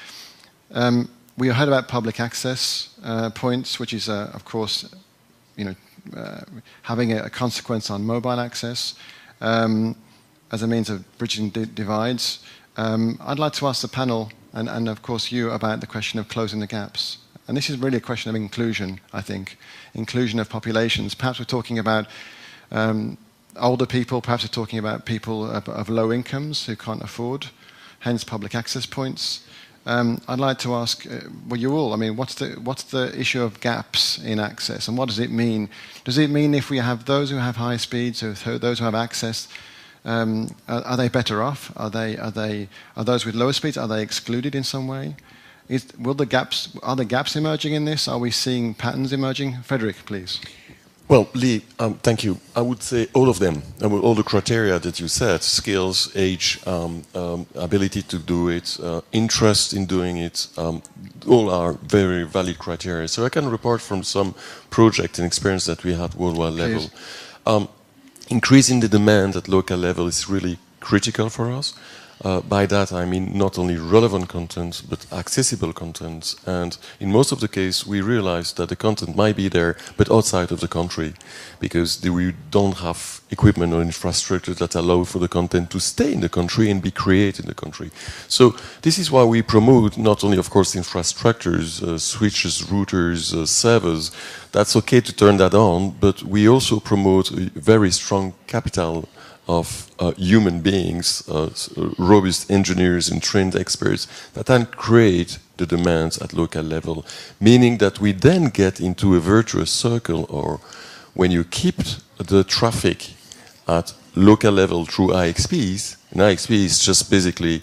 we heard about public access points, which is, of course, having a consequence on mobile access as a means of bridging divides. I'd like to ask the panel, and of course you, about the question of closing the gaps. And this is really a question of inclusion, I think. Inclusion of populations. Perhaps we're talking about older people, perhaps we're talking about people of low incomes who can't afford, hence public access points. I'd like to ask, you all, what's the issue of gaps in access, and what does it mean? Does it mean if we have those who have high speeds, or those who have access, are they better off? Are those with lower speeds, are they excluded in some way? Are the gaps emerging in this? Are we seeing patterns emerging? Frederick, please. Well, Lee, thank you. I would say all of them, all the criteria that you said, skills, age, ability to do it, interest in doing it, all are very valid criteria. So I can report from some project and experience that we had worldwide level. Increasing the demand at local level is really critical for us. By that I mean not only relevant content, but accessible content. And in most of the case, we realize that the content might be there, but outside of the country, because we don't have equipment or infrastructure that allow for the content to stay in the country and be created in the country. So this is why we promote not only, of course, infrastructures, switches, routers, servers. That's okay to turn that on, but we also promote a very strong capital of human beings, robust engineers and trained experts that then create the demands at local level, meaning that we then get into a virtuous circle, or when you keep the traffic at local level through IXPs, and IXP is just basically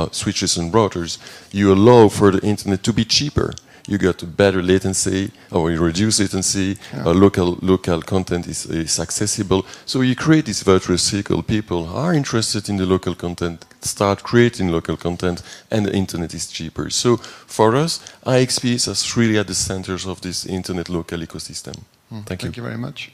switches and routers, you allow for the internet to be cheaper. You get better latency, or you reduce latency, local content is accessible. So you create this virtuous circle. People are interested in the local content, start creating local content, and the internet is cheaper. So for us, IXP is really at the centers of this internet local ecosystem. Thank you. Thank you very much.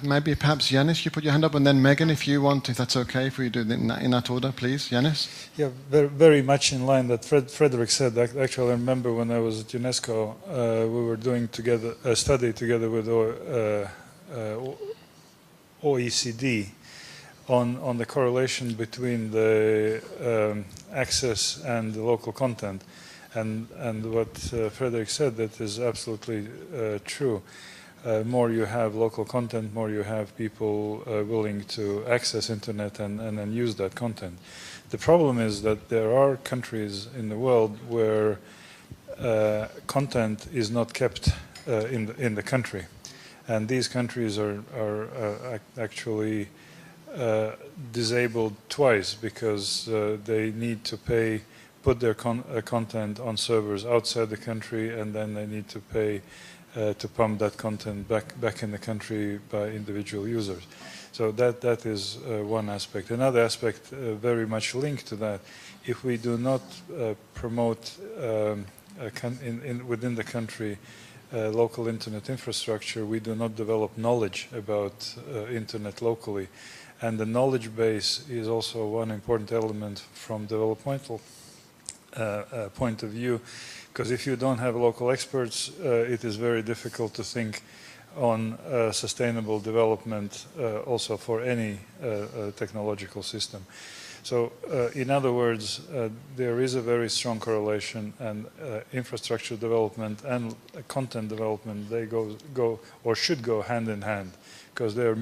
Maybe perhaps Yanis, you put your hand up, and then Megan, if you want, if that's okay, if we do it in that order, please. Yanis? Yeah, very much in line that Frederick said. Actually, I remember when I was at UNESCO, we were doing a study together with OECD on the correlation between the access and the local content. And what Frederick said, that is absolutely true. More you have local content, more you have people willing to access internet and then use that content. The problem is that there are countries in the world where content is not kept in the country. And these countries are actually disabled twice because they need to put their content on servers outside the country, and then they need to pay to pump that content back in the country by individual users. So that is one aspect. Another aspect very much linked to that, if we do not promote within the country local internet infrastructure, we do not develop knowledge about internet locally. And the knowledge base is also one important element from developmental point of view, because if you don't have local experts, it is very difficult to think on sustainable development also for any technological system. So in other words, there is a very strong correlation, and infrastructure development and content development, they go or should go hand in hand, because they are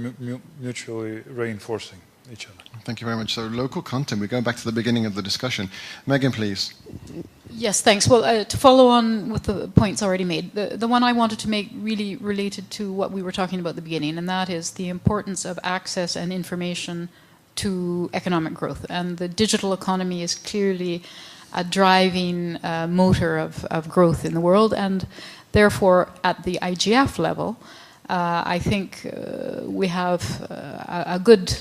mutually reinforcing each other. Thank you very much. So local content, we're going back to the beginning of the discussion. Megan, please. Yes, thanks. Well, to follow on with the points already made, the one I wanted to make really related to what we were talking about at the beginning, and that is the importance of access and information to economic growth. And the digital economy is clearly a driving motor of growth in the world, and therefore at the IGF level, I think we have a good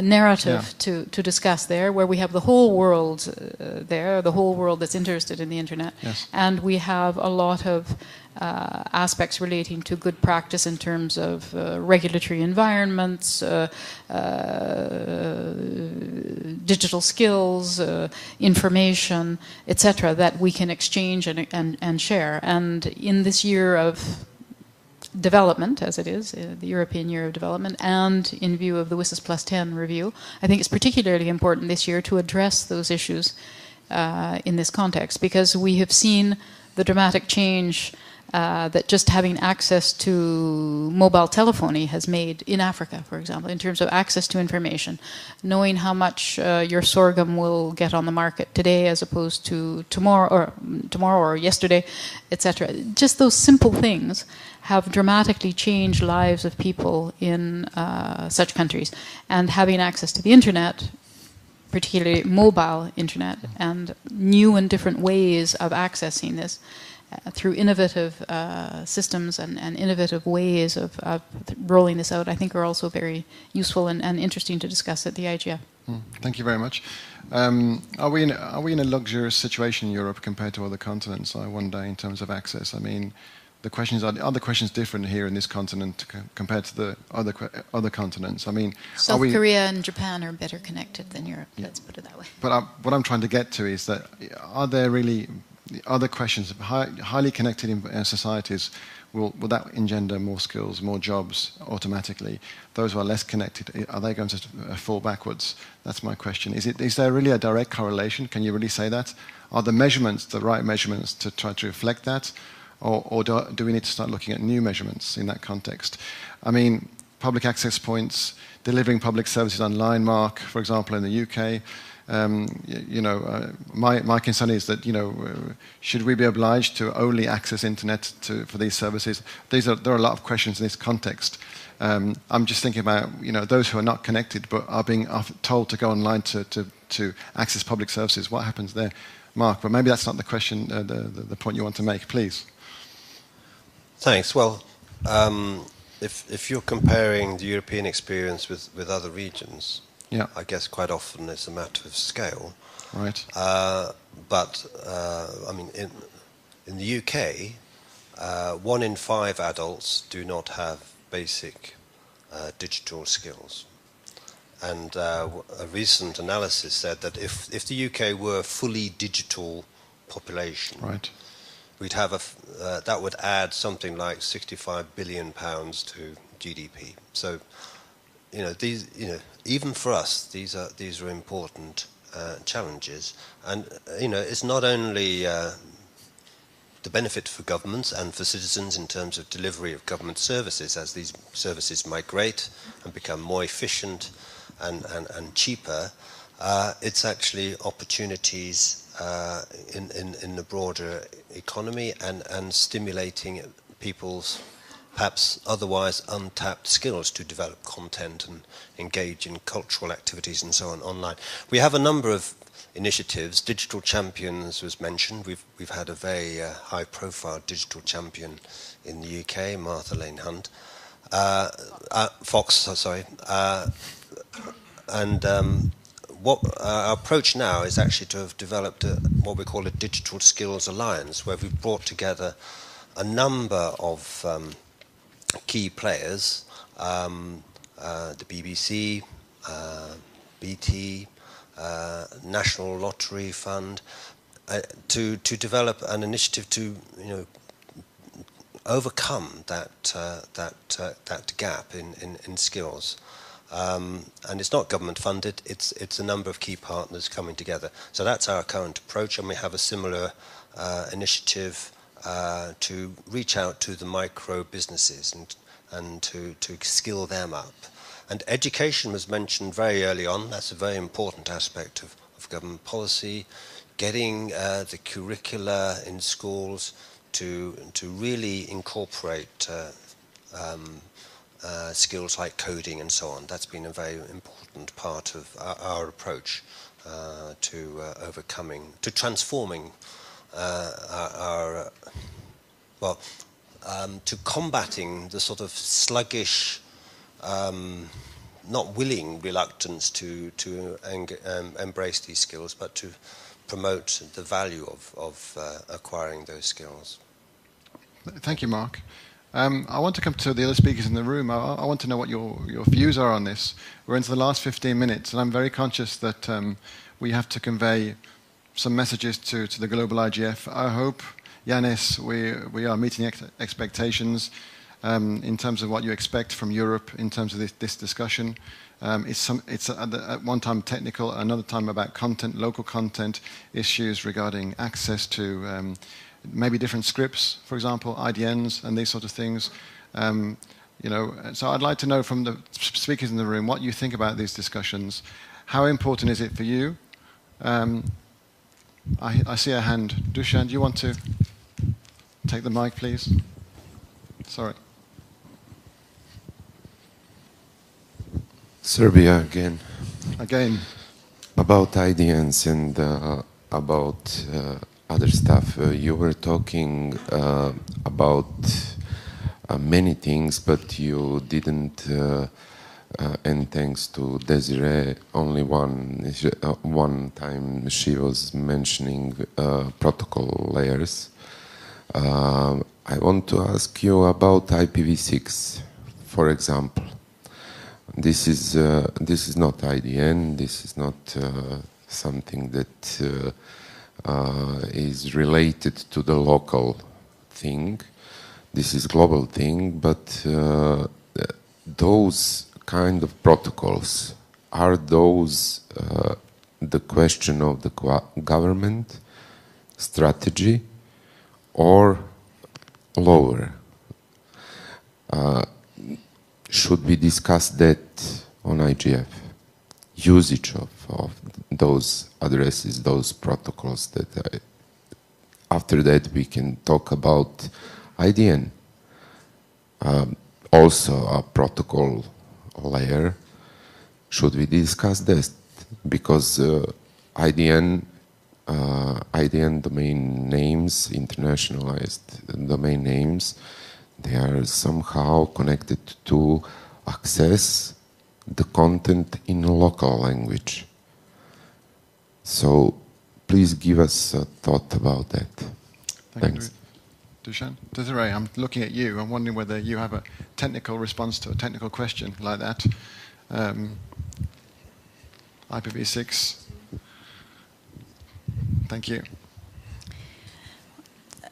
narrative to discuss there, where we have the whole world there, the whole world that's interested in the internet, and we have a lot of aspects relating to good practice in terms of regulatory environments, digital skills, information, etc., that we can exchange and share. And in this year of development, as it is, the European Year of Development, and in view of the WSIS Plus 10 review, I think it's particularly important this year to address those issues in this context, because we have seen the dramatic change that just having access to mobile telephony has made in Africa, for example, in terms of access to information, knowing how much your sorghum will get on the market today as opposed to tomorrow or yesterday, etc. Just those simple things have dramatically changed lives of people in such countries. And having access to the internet, particularly mobile internet, and new and different ways of accessing this through innovative systems and innovative ways of rolling this out, I think are also very useful and interesting to discuss at the IGF. Thank you very much. Are we in a luxurious situation in Europe compared to other continents, I wonder, in terms of access? I mean, the questions are the questions different here in this continent compared to the other continents? I mean, South Korea and Japan are better connected than Europe. Yeah. Let's put it that way. But what I'm trying to get to is that are there really other questions? Highly connected in societies, will that engender more skills, more jobs automatically? Those who are less connected, are they going to fall backwards? That's my question. Is there really a direct correlation? Can you really say that? Are the measurements the right measurements to try to reflect that? Or do we need to start looking at new measurements in that context? I mean, public access points, delivering public services online, Mark, for example, in the UK. My concern is that, should we be obliged to only access internet for these services? There are a lot of questions in this context. I'm just thinking about, those who are not connected but are being told to go online to access public services. What happens there, Mark? But maybe that's not the question, the point you want to make. Please. Thanks. Well, if you're comparing the European experience with other regions, I guess quite often it's a matter of scale. Right. But I mean, in the UK, 1 in 5 adults do not have basic digital skills. And a recent analysis said that if the UK were a fully digital population, right, we'd have that would add something like £65 billion to GDP. So even for us, these are important challenges, and it's not only the benefit for governments and for citizens in terms of delivery of government services as these services migrate and become more efficient and cheaper. It's actually opportunities in the broader economy and stimulating people's perhaps otherwise untapped skills to develop content and engage in cultural activities and so on online. We have a number of initiatives. Digital Champions was mentioned. We've had a very high-profile digital champion in the UK, Martha Lane Hunt. Fox, sorry. What our approach now is actually to have developed what we call a Digital Skills Alliance, where we've brought together a number of key players, the BBC, BT, National Lottery Fund, to develop an initiative to overcome that gap in skills. And it's not government funded, it's a number of key partners coming together. So that's our current approach, and we have a similar initiative to reach out to the micro businesses and to skill them up. And education was mentioned very early on. That's a very important aspect of government policy, getting the curricula in schools to really incorporate skills like coding and so on. That's been a very important part of our approach to transforming to combating the sort of sluggish, not willing reluctance to embrace these skills, but to promote the value of acquiring those skills. Thank you, Mark. I want to come to the other speakers in the room. I want to know what your views are on this. We're into the last 15 minutes, and I'm very conscious that we have to convey some messages to the global IGF. I hope, Yanis, we are meeting expectations in terms of what you expect from Europe in terms of this discussion. It's at one time technical, another time about content, local content, issues regarding access to maybe different scripts, for example, IDNs and these sort of things. So I'd like to know from the speakers in the room what you think about these discussions. How important is it for you? I see a hand. Dushan, do you want to take the mic, please? Sorry. Serbia again. Again. About IDNs and about other stuff. You were talking about many things, but you didn't, and thanks to Desiree, only one time she was mentioning protocol layers. I want to ask you about IPv6, for example. This is not IDN. This is not something that is related to the local thing. This is global thing, but those kind of protocols, are those the question of the government strategy or lower? Should we discuss that on IGF? Usage of those addresses, those protocols that after that we can talk about IDN. Also a protocol layer. Should we discuss this? Because IDN domain names, internationalized domain names, they are somehow connected to access the content in local language. So please give us a thought about that. Thanks. Dushan. Desiree, I'm looking at you. I'm wondering whether you have a technical response to a technical question like that. IPv6. Thank you.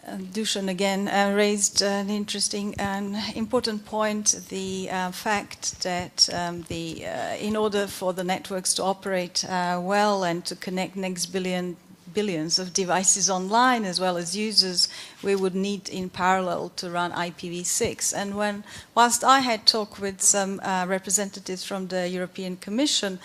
Dusan again raised an interesting and important point, the fact that in order for the networks to operate well and to connect next billions of devices online as well as users, we would need in parallel to run IPv6. And whilst I had talked with some representatives from the European Commission,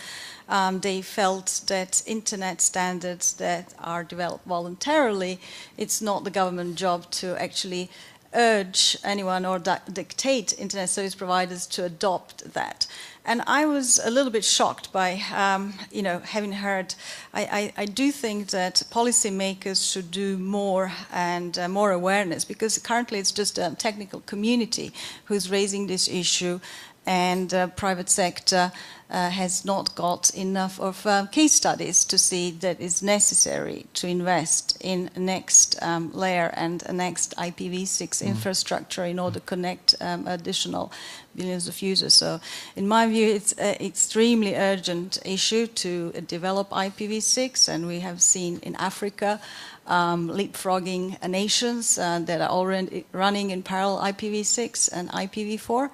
they felt that internet standards that are developed voluntarily, it's not the government job to actually urge anyone or dictate internet service providers to adopt that. And I was a little bit shocked by, having heard. I do think that policymakers should do more and more awareness, because currently it's just a technical community who's raising this issue, and private sector has not got enough of case studies to see that it's necessary to invest in next layer and next IPv6 infrastructure in order to connect additional billions of users. So in my view, it's an extremely urgent issue to develop IPv6, and we have seen in Africa leapfrogging nations that are already running in parallel IPv6 and IPv4.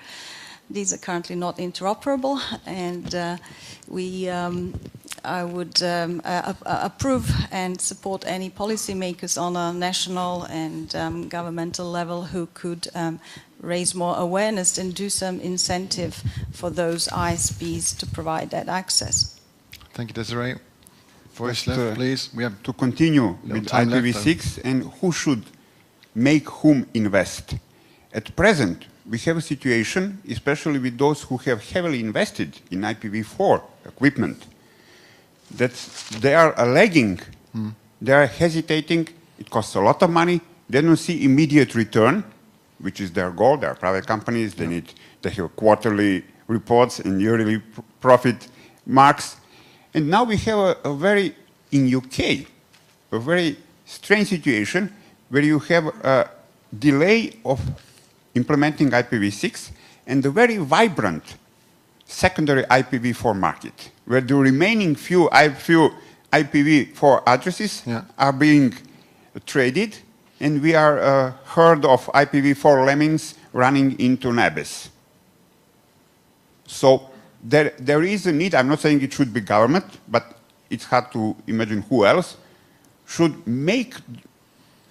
These are currently not interoperable, and I would approve and support any policymakers on a national and governmental level who could raise more awareness and do some incentive for those ISPs to provide that access. Thank you, Desiree. Voice left, please. We have to continue with IPv6 and who should make whom invest. At present, we have a situation, especially with those who have heavily invested in IPv4 equipment, that they are lagging, they are hesitating, it costs a lot of money, they don't see immediate return, which is their goal. They are private companies, they have quarterly reports and yearly profit marks. And now we have in UK, a very strange situation where you have a delay of implementing IPv6 and a very vibrant secondary IPv4 market, where the remaining few IPv4 addresses are being traded, and we are a herd of IPv4 lemmings running into NABES. So there is a need. I'm not saying it should be government, but it's hard to imagine who else should make,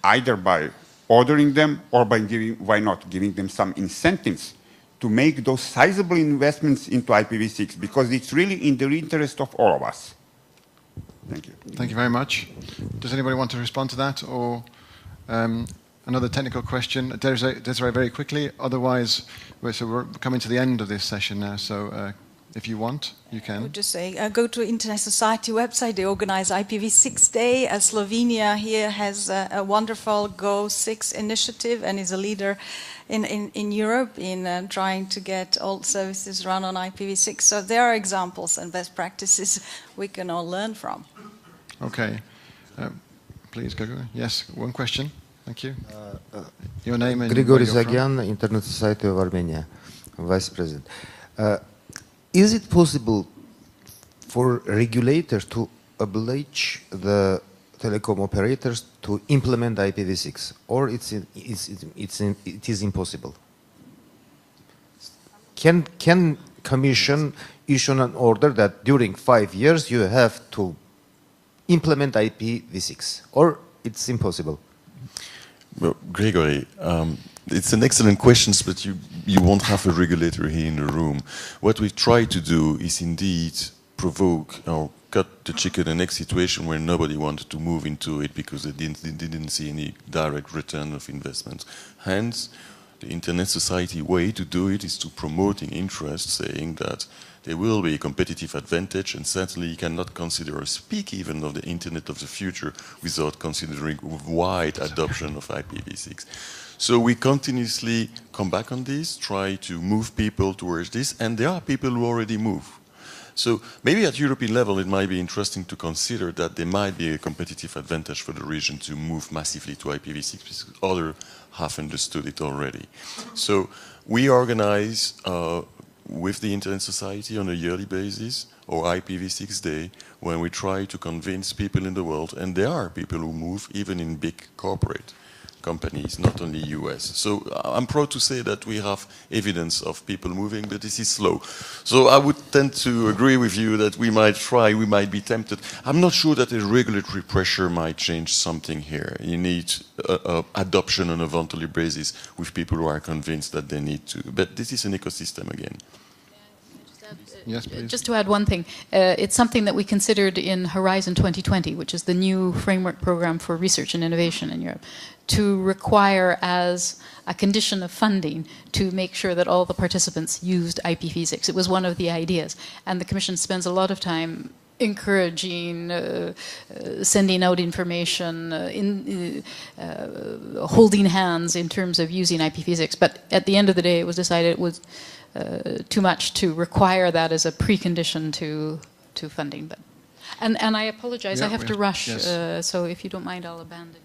either by ordering them or by why not giving them some incentives to make those sizable investments into IPv6, because it's really in the interest of all of us. Thank you. Thank you very much. Does anybody want to respond to that, or another technical question? Desiree, very quickly. Otherwise, we're coming to the end of this session now, so if you want, you can. I would just say, go to Internet Society website. They organize IPv6 Day. Slovenia here has a wonderful Go6 initiative and is a leader in Europe in trying to get all services run on IPv6. So there are examples and best practices we can all learn from. Okay. Please, Gregor. Yes, one question. Thank you. Your name and Grigory Zagyan, Internet Society of Armenia, Vice President. Is it possible for regulators to oblige the telecom operators to implement IPv6, or it is impossible? Can Commission issue an order that during 5 years you have to implement IPv6, or it's impossible? Well, Gregory, it's an excellent question, but you won't have a regulator here in the room. What we try to do is indeed provoke or cut the chicken and egg situation where nobody wanted to move into it because they didn't see any direct return of investment. Hence, the Internet Society way to do it is to promoting interest, saying that there will be a competitive advantage, and certainly you cannot consider or speak even of the Internet of the future without considering wide adoption of IPv6. So we continuously come back on this, try to move people towards this, and there are people who already move. So maybe at European level it might be interesting to consider that there might be a competitive advantage for the region to move massively to IPv6 because others have understood it already. So we organize with the Internet Society on a yearly basis or IPv6 Day when we try to convince people in the world, and there are people who move even in big corporate, companies, not only US. So I'm proud to say that we have evidence of people moving, but this is slow. So I would tend to agree with you that we might try, we might be tempted. I'm not sure that a regulatory pressure might change something here. You need adoption on a voluntary basis with people who are convinced that they need to. But this is an ecosystem again. Yes, please. Just to add one thing, it's something that we considered in Horizon 2020, which is the new framework program for research and innovation in Europe, to require as a condition of funding to make sure that all the participants used IP physics. It was one of the ideas, and the Commission spends a lot of time encouraging, sending out information, holding hands in terms of using IP physics. But at the end of the day, it was decided it was too much to require that as a precondition to funding. But and I apologize, I have to rush. Yes. So if you don't mind, I'll abandon.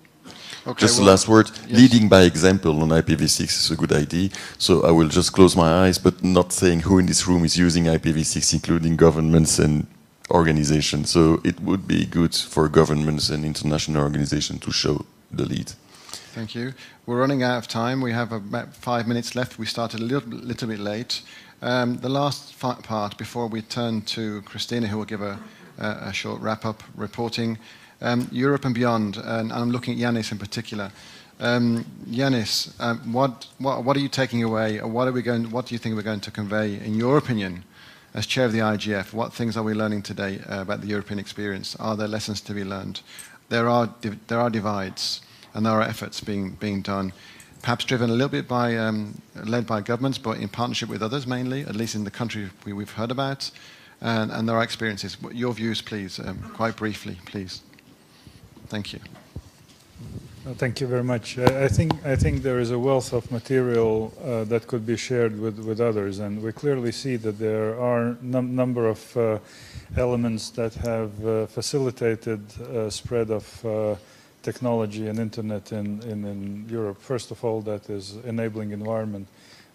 Okay, just the last word. Yes. Leading by example on IPv6 is a good idea. So I will just close my eyes, but not saying who in this room is using IPv6, including governments and organizations. So it would be good for governments and international organizations to show the lead. Thank you. We're running out of time. We have about 5 minutes left. We started a little bit late. The last part, before we turn to Christina, who will give a short wrap-up reporting, Europe and beyond, and I'm looking at Yanis in particular. Yanis, what are you taking away, or what do you think we're going to convey, in your opinion, as chair of the IGF? What things are we learning today about the European experience? Are there lessons to be learned? There are divides, and there are efforts being done, perhaps driven a little bit by, led by governments, but in partnership with others mainly, at least in the country we've heard about, and there are experiences. Your views, please, quite briefly, please. Thank you. Thank you very much. I think there is a wealth of material that could be shared with others, and we clearly see that there are number of elements that have facilitated spread of technology and internet in Europe. First of all, that is enabling environment,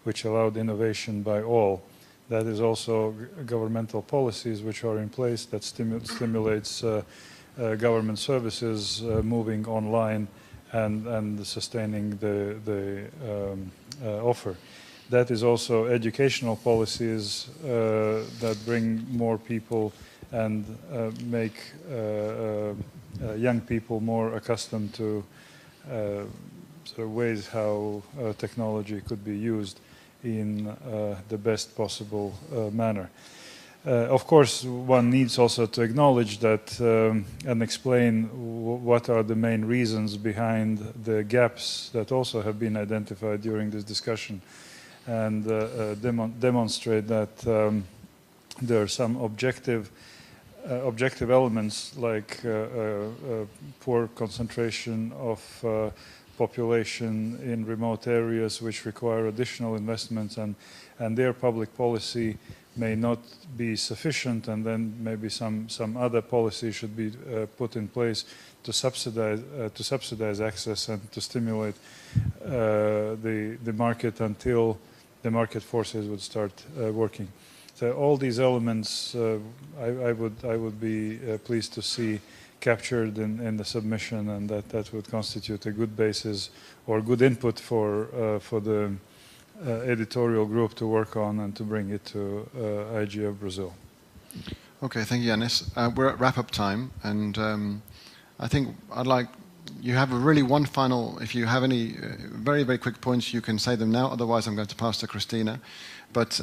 which allowed innovation by all. That is also governmental policies which are in place that stimulates government services moving online and sustaining the offer. That is also educational policies that bring more people and make young people more accustomed to sort of ways how technology could be used in the best possible manner. Of course, one needs also to acknowledge that and explain what are the main reasons behind the gaps that also have been identified during this discussion, and demonstrate that there are some objective elements like poor concentration of population in remote areas which require additional investments, and their public policy may not be sufficient, and then maybe some other policy should be put in place to subsidize access and to stimulate the market until the market forces would start working. So all these elements I would be pleased to see captured in the submission, and that would constitute a good basis or good input for the editorial group to work on and to bring it to IGF Brazil. Okay, thank you, Yanis. We're at wrap-up time, and I think you have one final, if you have any very, very quick points, you can say them now, otherwise I'm going to pass to Christina. But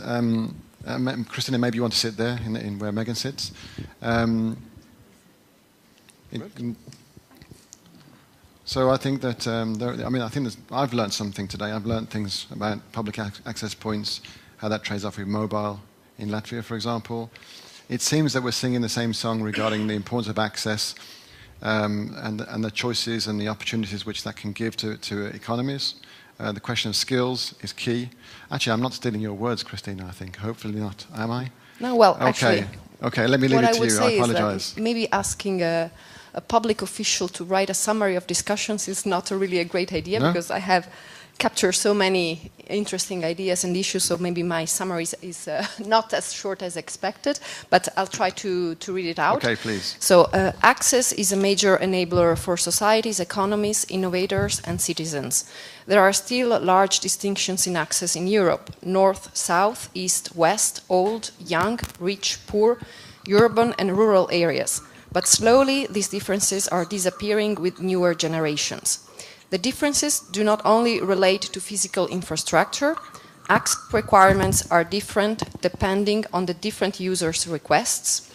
Christina, maybe you want to sit there in where Megan sits. So I think that, I've learned something today. I've learned things about public access points, how that trades off with mobile in Latvia, for example. It seems that we're singing the same song regarding the importance of access and the choices and the opportunities which that can give to economies. The question of skills is key. Actually, I'm not stealing your words, Christina, I think. Hopefully not. Am I? No, well, okay. Actually... Okay, let me leave it to you. I apologize. Maybe asking a public official to write a summary of discussions is not really a great idea, because I have capture so many interesting ideas and issues, so maybe my summary is not as short as expected, but I'll try to read it out. Okay, please. So, access is a major enabler for societies, economies, innovators, and citizens. There are still large distinctions in access in Europe: north, south, east, west, old, young, rich, poor, urban, and rural areas. But slowly, these differences are disappearing with newer generations. The differences do not only relate to physical infrastructure. Access requirements are different depending on the different users' requests.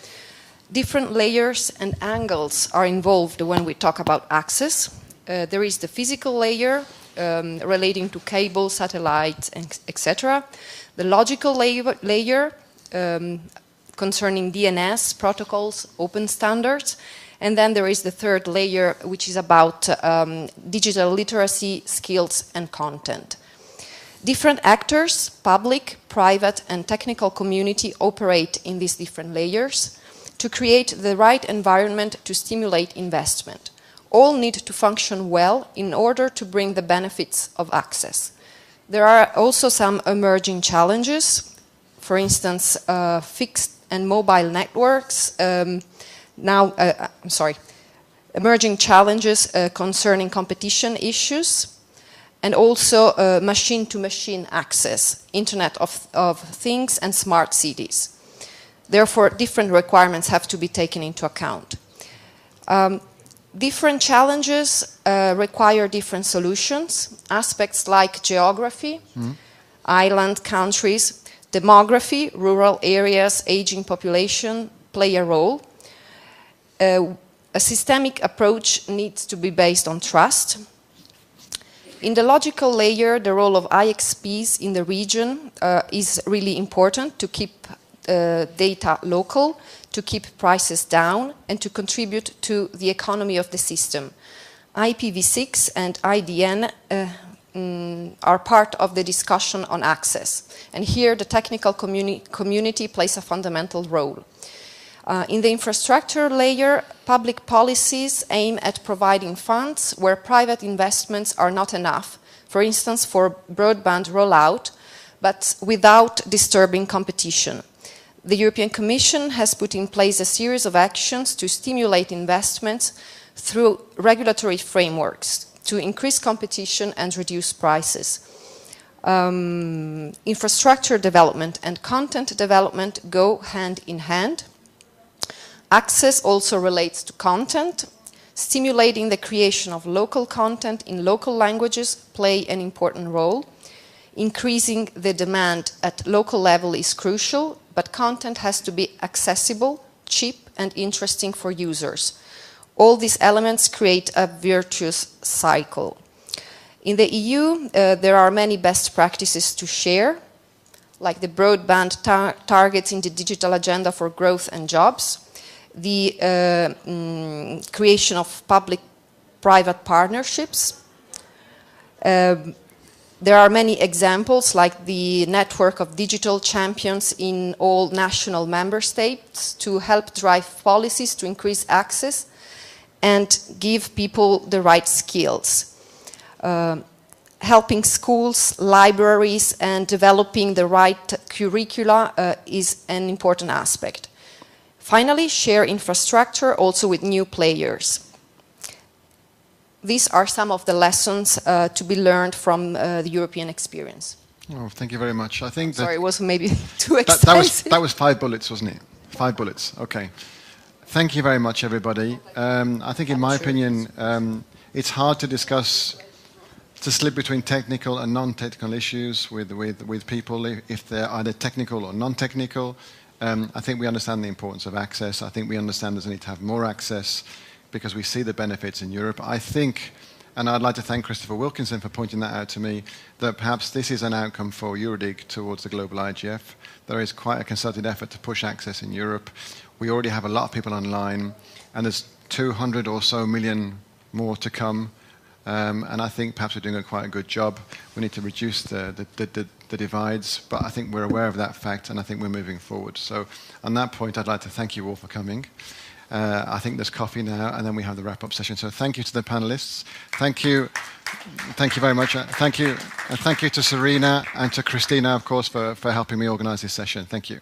Different layers and angles are involved when we talk about access. There is the physical layer relating to cable, satellites, etc. The logical layer concerning DNS, protocols, open standards. And then there is the third layer, which is about digital literacy, skills, and content. Different actors, public, private, and technical community operate in these different layers to create the right environment to stimulate investment. All need to function well in order to bring the benefits of access. There are also some emerging challenges, for instance, fixed and mobile networks. Emerging challenges concerning competition issues, and also machine-to-machine access, Internet of Things, and smart cities. Therefore, different requirements have to be taken into account. Different challenges require different solutions. Aspects like geography, island countries, demography, rural areas, aging population play a role. A systemic approach needs to be based on trust. In the logical layer, the role of IXPs in the region is really important to keep data local, to keep prices down, and to contribute to the economy of the system. IPv6 and IDN are part of the discussion on access. And here the technical community plays a fundamental role. In the infrastructure layer, public policies aim at providing funds where private investments are not enough, for instance, for broadband rollout, but without disturbing competition. The European Commission has put in place a series of actions to stimulate investments through regulatory frameworks to increase competition and reduce prices. Infrastructure development and content development go hand in hand. Access also relates to content. Stimulating the creation of local content in local languages play an important role. Increasing the demand at local level is crucial, but content has to be accessible, cheap, and interesting for users. All these elements create a virtuous cycle. In the EU, there are many best practices to share, like the broadband targets in the digital agenda for growth and jobs, the creation of public-private partnerships. There are many examples, like the network of digital champions in all national member states to help drive policies to increase access and give people the right skills. Helping schools, libraries, and developing the right curricula is an important aspect. Finally, share infrastructure also with new players. These are some of the lessons to be learned from the European experience. Oh, thank you very much. I think sorry, it was maybe too extensive. That was 5 bullets, wasn't it? 5 bullets. Okay. Thank you very much, everybody. I think, in my opinion, it's hard to discuss, to slip between technical and non-technical issues with people if they're either technical or non-technical. I think we understand the importance of access. I think we understand there's a need to have more access because we see the benefits in Europe. I think, and I'd like to thank Christopher Wilkinson for pointing that out to me, that perhaps this is an outcome for EuroDIG towards the global IGF. There is quite a concerted effort to push access in Europe. We already have a lot of people online, and there's 200 or so million more to come. And I think perhaps we're doing quite a good job. We need to reduce the divides, but I think we're aware of that fact, and I think we're moving forward. So on that point, I'd like to thank you all for coming. I think there's coffee now, and then we have the wrap-up session. So thank you to the panelists. Thank you. Thank you very much. Thank you. Thank you to Serena and to Christina, of course, for helping me organize this session. Thank you.